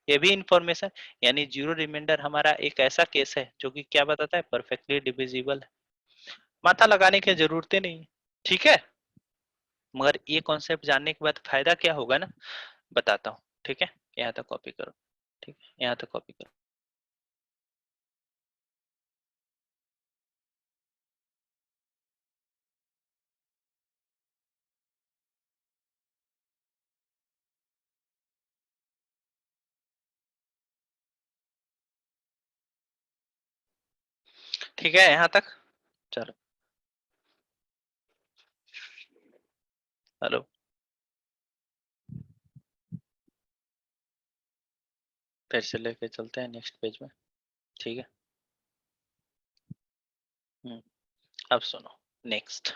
A: ये भी इंफॉर्मेशन, यानी जीरो रिमाइंडर हमारा एक ऐसा केस है जो कि क्या बताता है परफेक्टली डिविजिबल है, माथा लगाने की जरूरतें नहीं, ठीक है। मगर ये कॉन्सेप्ट जानने के बाद फायदा क्या होगा ना, बताता हूँ, ठीक है। यहाँ तक कॉपी करो, ठीक है, यहाँ तक कॉपी करो। ठीक है यहाँ तक, चलो हेलो, फिर से लेके चलते हैं नेक्स्ट पेज में, ठीक है। अब सुनो नेक्स्ट,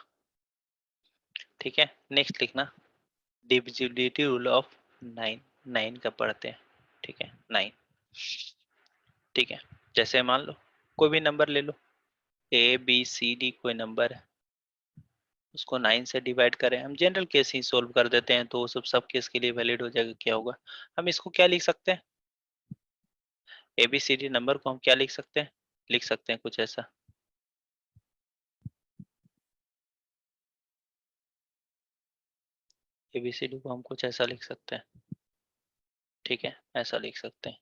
A: ठीक है। नेक्स्ट लिखना डिविजिबिलिटी रूल ऑफ 9, 9 का पढ़ते हैं, ठीक है 9, ठीक है। जैसे मान लो कोई भी नंबर ले लो, ए बी सी डी कोई नंबर है, उसको 9 से डिवाइड करें, हम जनरल केस ही सोल्व कर देते हैं तो वो सब केस के लिए वैलिड हो जाएगा। क्या होगा, हम इसको क्या लिख सकते हैं, A B C D number को हम क्या लिख सकते हैं कुछ ऐसा, ए बी सी डी को हम कुछ ऐसा लिख सकते हैं, ठीक है, ऐसा लिख सकते हैं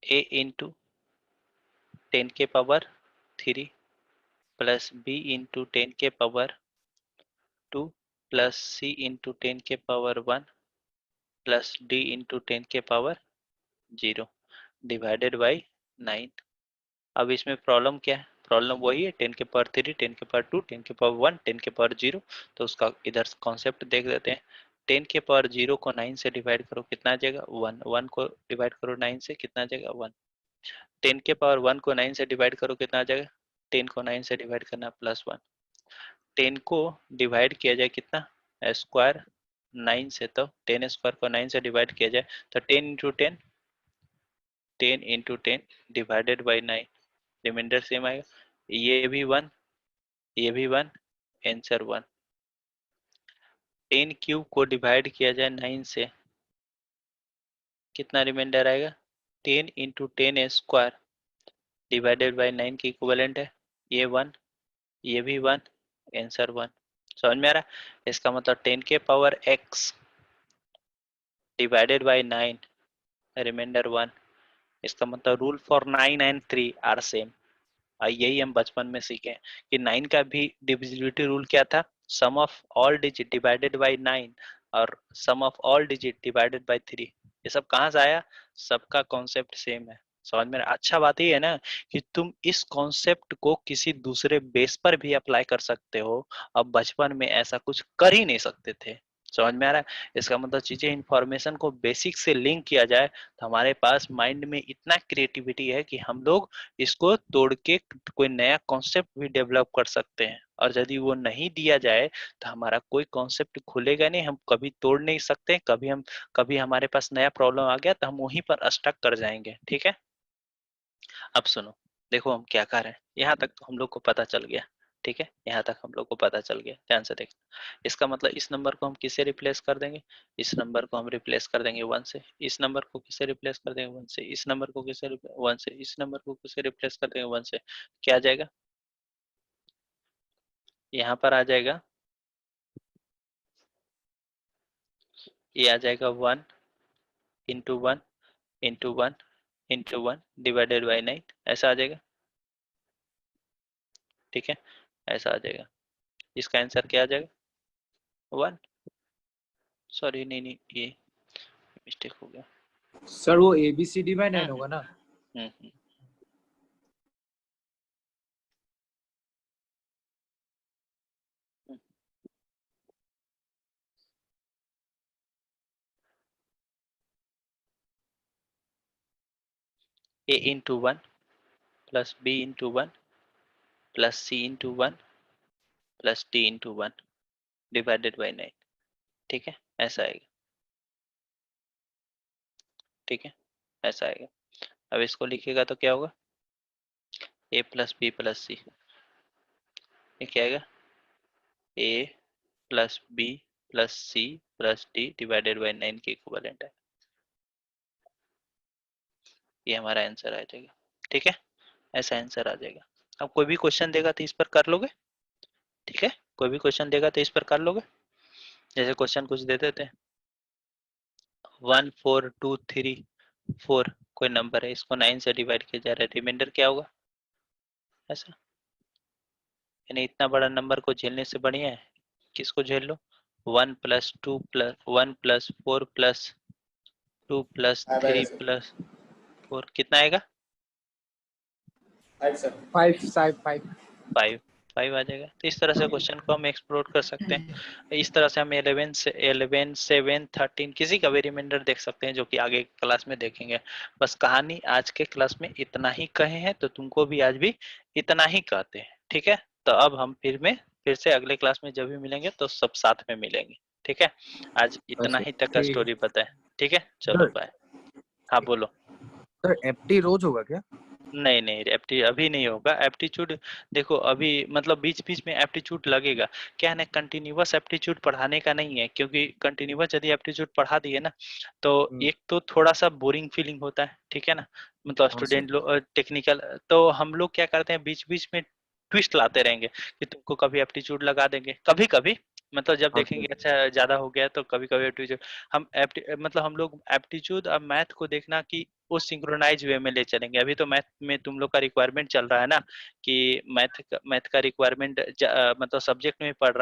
A: ए इंटू 10 के पावर 3 प्लस बी इंटू 10 के पावर 2 प्लस सी इंटू 10 के पावर 1 प्लस डी इंटू 10 के पावर 0 डिवाइडेड बाई 9। अब इसमें प्रॉब्लम क्या है, प्रॉब्लम वही है 10 के पावर 3, 10 के पावर 2, 10 के पावर 1, 10 के पावर 0। तो उसका इधर कॉन्सेप्ट देख लेते हैं। 10 के पावर 0 को 9 से डिवाइड करो कितना आ जाएगा 1, 1 को डिवाइड करो 9 से कितना आ जाएगा 1, 10 के पावर 1 को 9 से डिवाइड करो कितना आ जाएगा, 10 को 9 से डिवाइड करना +1, 10 को डिवाइड किया जाए कितना स्क्वायर 9 से, तो 10 स्क्वायर को 9 से डिवाइड किया जाए तो 10 into 10, 10 into 10 divided by 9, reminder same आएगा, ये भी 1, ये भी 1, आंसर 1। 10 क्यूब को डिवाइड किया जाए 9 से कितना रिमाइंडर आएगा, 10 इंटू 10 स्क्वायर डिवाइडेड बाई 9 की इक्विवेलेंट है, ये 1, ये भी 1, आंसर 1। समझ में आ रहा है, इसका मतलब 10 के power x divided by 9 remainder 1, इसका मतलब rule for 9 and 3 are same. यही हम बचपन में सीखे कि 9 का भी डिविजिबिलिटी रूल क्या था, sum of all digit divided by 9 और sum of all digit divided by 3। ये सब कहाँ से आया, सबका कॉन्सेप्ट सेम है। समझ में अच्छा बात ये है ना कि तुम इस कॉन्सेप्ट को किसी दूसरे बेस पर भी अप्लाई कर सकते हो, अब बचपन में ऐसा कुछ कर ही नहीं सकते थे। समझ में आ रहा है? इसका मतलब चीजें इंफॉर्मेशन को बेसिक से लिंक किया जाए तो हमारे पास माइंड में इतना क्रिएटिविटी है कि हम लोग इसको तोड़ के कोई नया कॉन्सेप्ट भी डेवलप कर सकते हैं। और यदि वो नहीं दिया जाए तो हमारा कोई कॉन्सेप्ट खुलेगा नहीं, हम कभी तोड़ नहीं सकते। कभी हमारे पास नया प्रॉब्लम आ गया तो हम वहीं पर स्टक कर जाएंगे। ठीक है, अब सुनो, देखो हम क्या कर रहे हैं। यहाँ तक तो हम लोग को पता चल गया। ठीक है, यहाँ तक हम लोग को पता चल गया, ध्यान से देखना। इसका मतलब इस नंबर को हम किससे रिप्लेस कर देंगे? इस नंबर को हम रिप्लेस कर देंगे 1 से। इस नंबर को किससे रिप्लेस कर देंगे? 1 से। इस नंबर को किससे 1 से। इस नंबर को किससे रिप्लेस कर देंगे? 1 से। क्या आ जाएगा? यहाँ पर आ जाएगा, ये आ जाएगा 1 into 1 into 1 into 1 divided by 9, ऐसा आ जाएगा। ठीक है, ऐसा आ जाएगा। इसका आंसर क्या आ जाएगा? 1। सॉरी, नहीं, ये मिस्टेक हो गया।
D: सर वो ABCD में 9 होगा ना?
A: हम्म। A into 1 plus B into 1 plus C into 1 plus D into 1 divided by 9। ठीक है, ऐसा आएगा। ठीक है, ऐसा आएगा। अब इसको लिखिएगा तो क्या होगा? A plus B plus C, ये क्या आएगा? A plus B plus C plus D divided by 9 के इक्विवेलेंट है। ये हमारा आंसर आ जाएगा। ठीक है, ऐसा आंसर आ जाएगा। अब कोई भी क्वेश्चन देगा तो इस पर कर लोगे? ठीक है, कोई भी क्वेश्चन देगा तो इस पर कर लोगे? जैसे क्वेश्चन कुछ दे देते हैं, 1 4 2 3 4 कोई नंबर है, इसको 9 से डिवाइड किया जा रहा है, रिमाइंडर क्या होगा? ऐसा, यानी इतना बड़ा नंबर को झेलने से बढ़िया है किसको झेल लो? 1 plus 2 plus 1 plus 4 plus 2 plus 3 plus 4, कितना आएगा? 5 5 आ जाएगा। तो इस तरह से क्वेश्चन को हम एक्सप्लोर कर सकते हैं। इस तरह से हम 11 से 11 7 13 किसी का भी रिमाइंडर देख सकते हैं, जो कि आगे क्लास में देखेंगे। बस कहानी आज के क्लास में इतना ही कहे हैं, तो तुमको भी आज भी इतना ही कहते हैं। ठीक है, तो अब हम फिर से अगले क्लास में जब भी मिलेंगे तो सब साथ में मिलेंगे। ठीक है, आज इतना ही तक का स्टोरी बताए। ठीक है, चलो बाय। हाँ बोलो।
B: सर एप्टी रोज होगा क्या?
A: नहीं, एप्टी अभी नहीं होगा। एप्टीट्यूड देखो, अभी मतलब बीच बीच में एप्टीट्यूड लगेगा। क्या है ना, कंटिन्यूअस एप्टीट्यूड पढ़ाने का नहीं है, क्योंकि कंटिन्यूअस यदि एप्टीट्यूड पढ़ा दिए ना तो एक तो थोड़ा सा बोरिंग फीलिंग होता है। ठीक है ना, मतलब स्टूडेंट लोग टेक्निकल, तो हम लोग क्या करते हैं, बीच बीच में ट्विस्ट लाते रहेंगे कि तुमको कभी एप्टीट्यूड लगा देंगे, कभी कभी मतलब जब देखेंगे अच्छा ज्यादा हो गया तो कभी कभी एप्टीट्यूड मतलब हम लोग एप्टीट्यूड और मैथ को देखना कि वो सिंक्रोनाइज वे में ले चलेंगे। अभी तो मैथ में तुम लोग का रिक्वायरमेंट चल रहा है ना, कि मैथ का रिक्वायरमेंट मतलब सब्जेक्ट में पढ़ रहा है।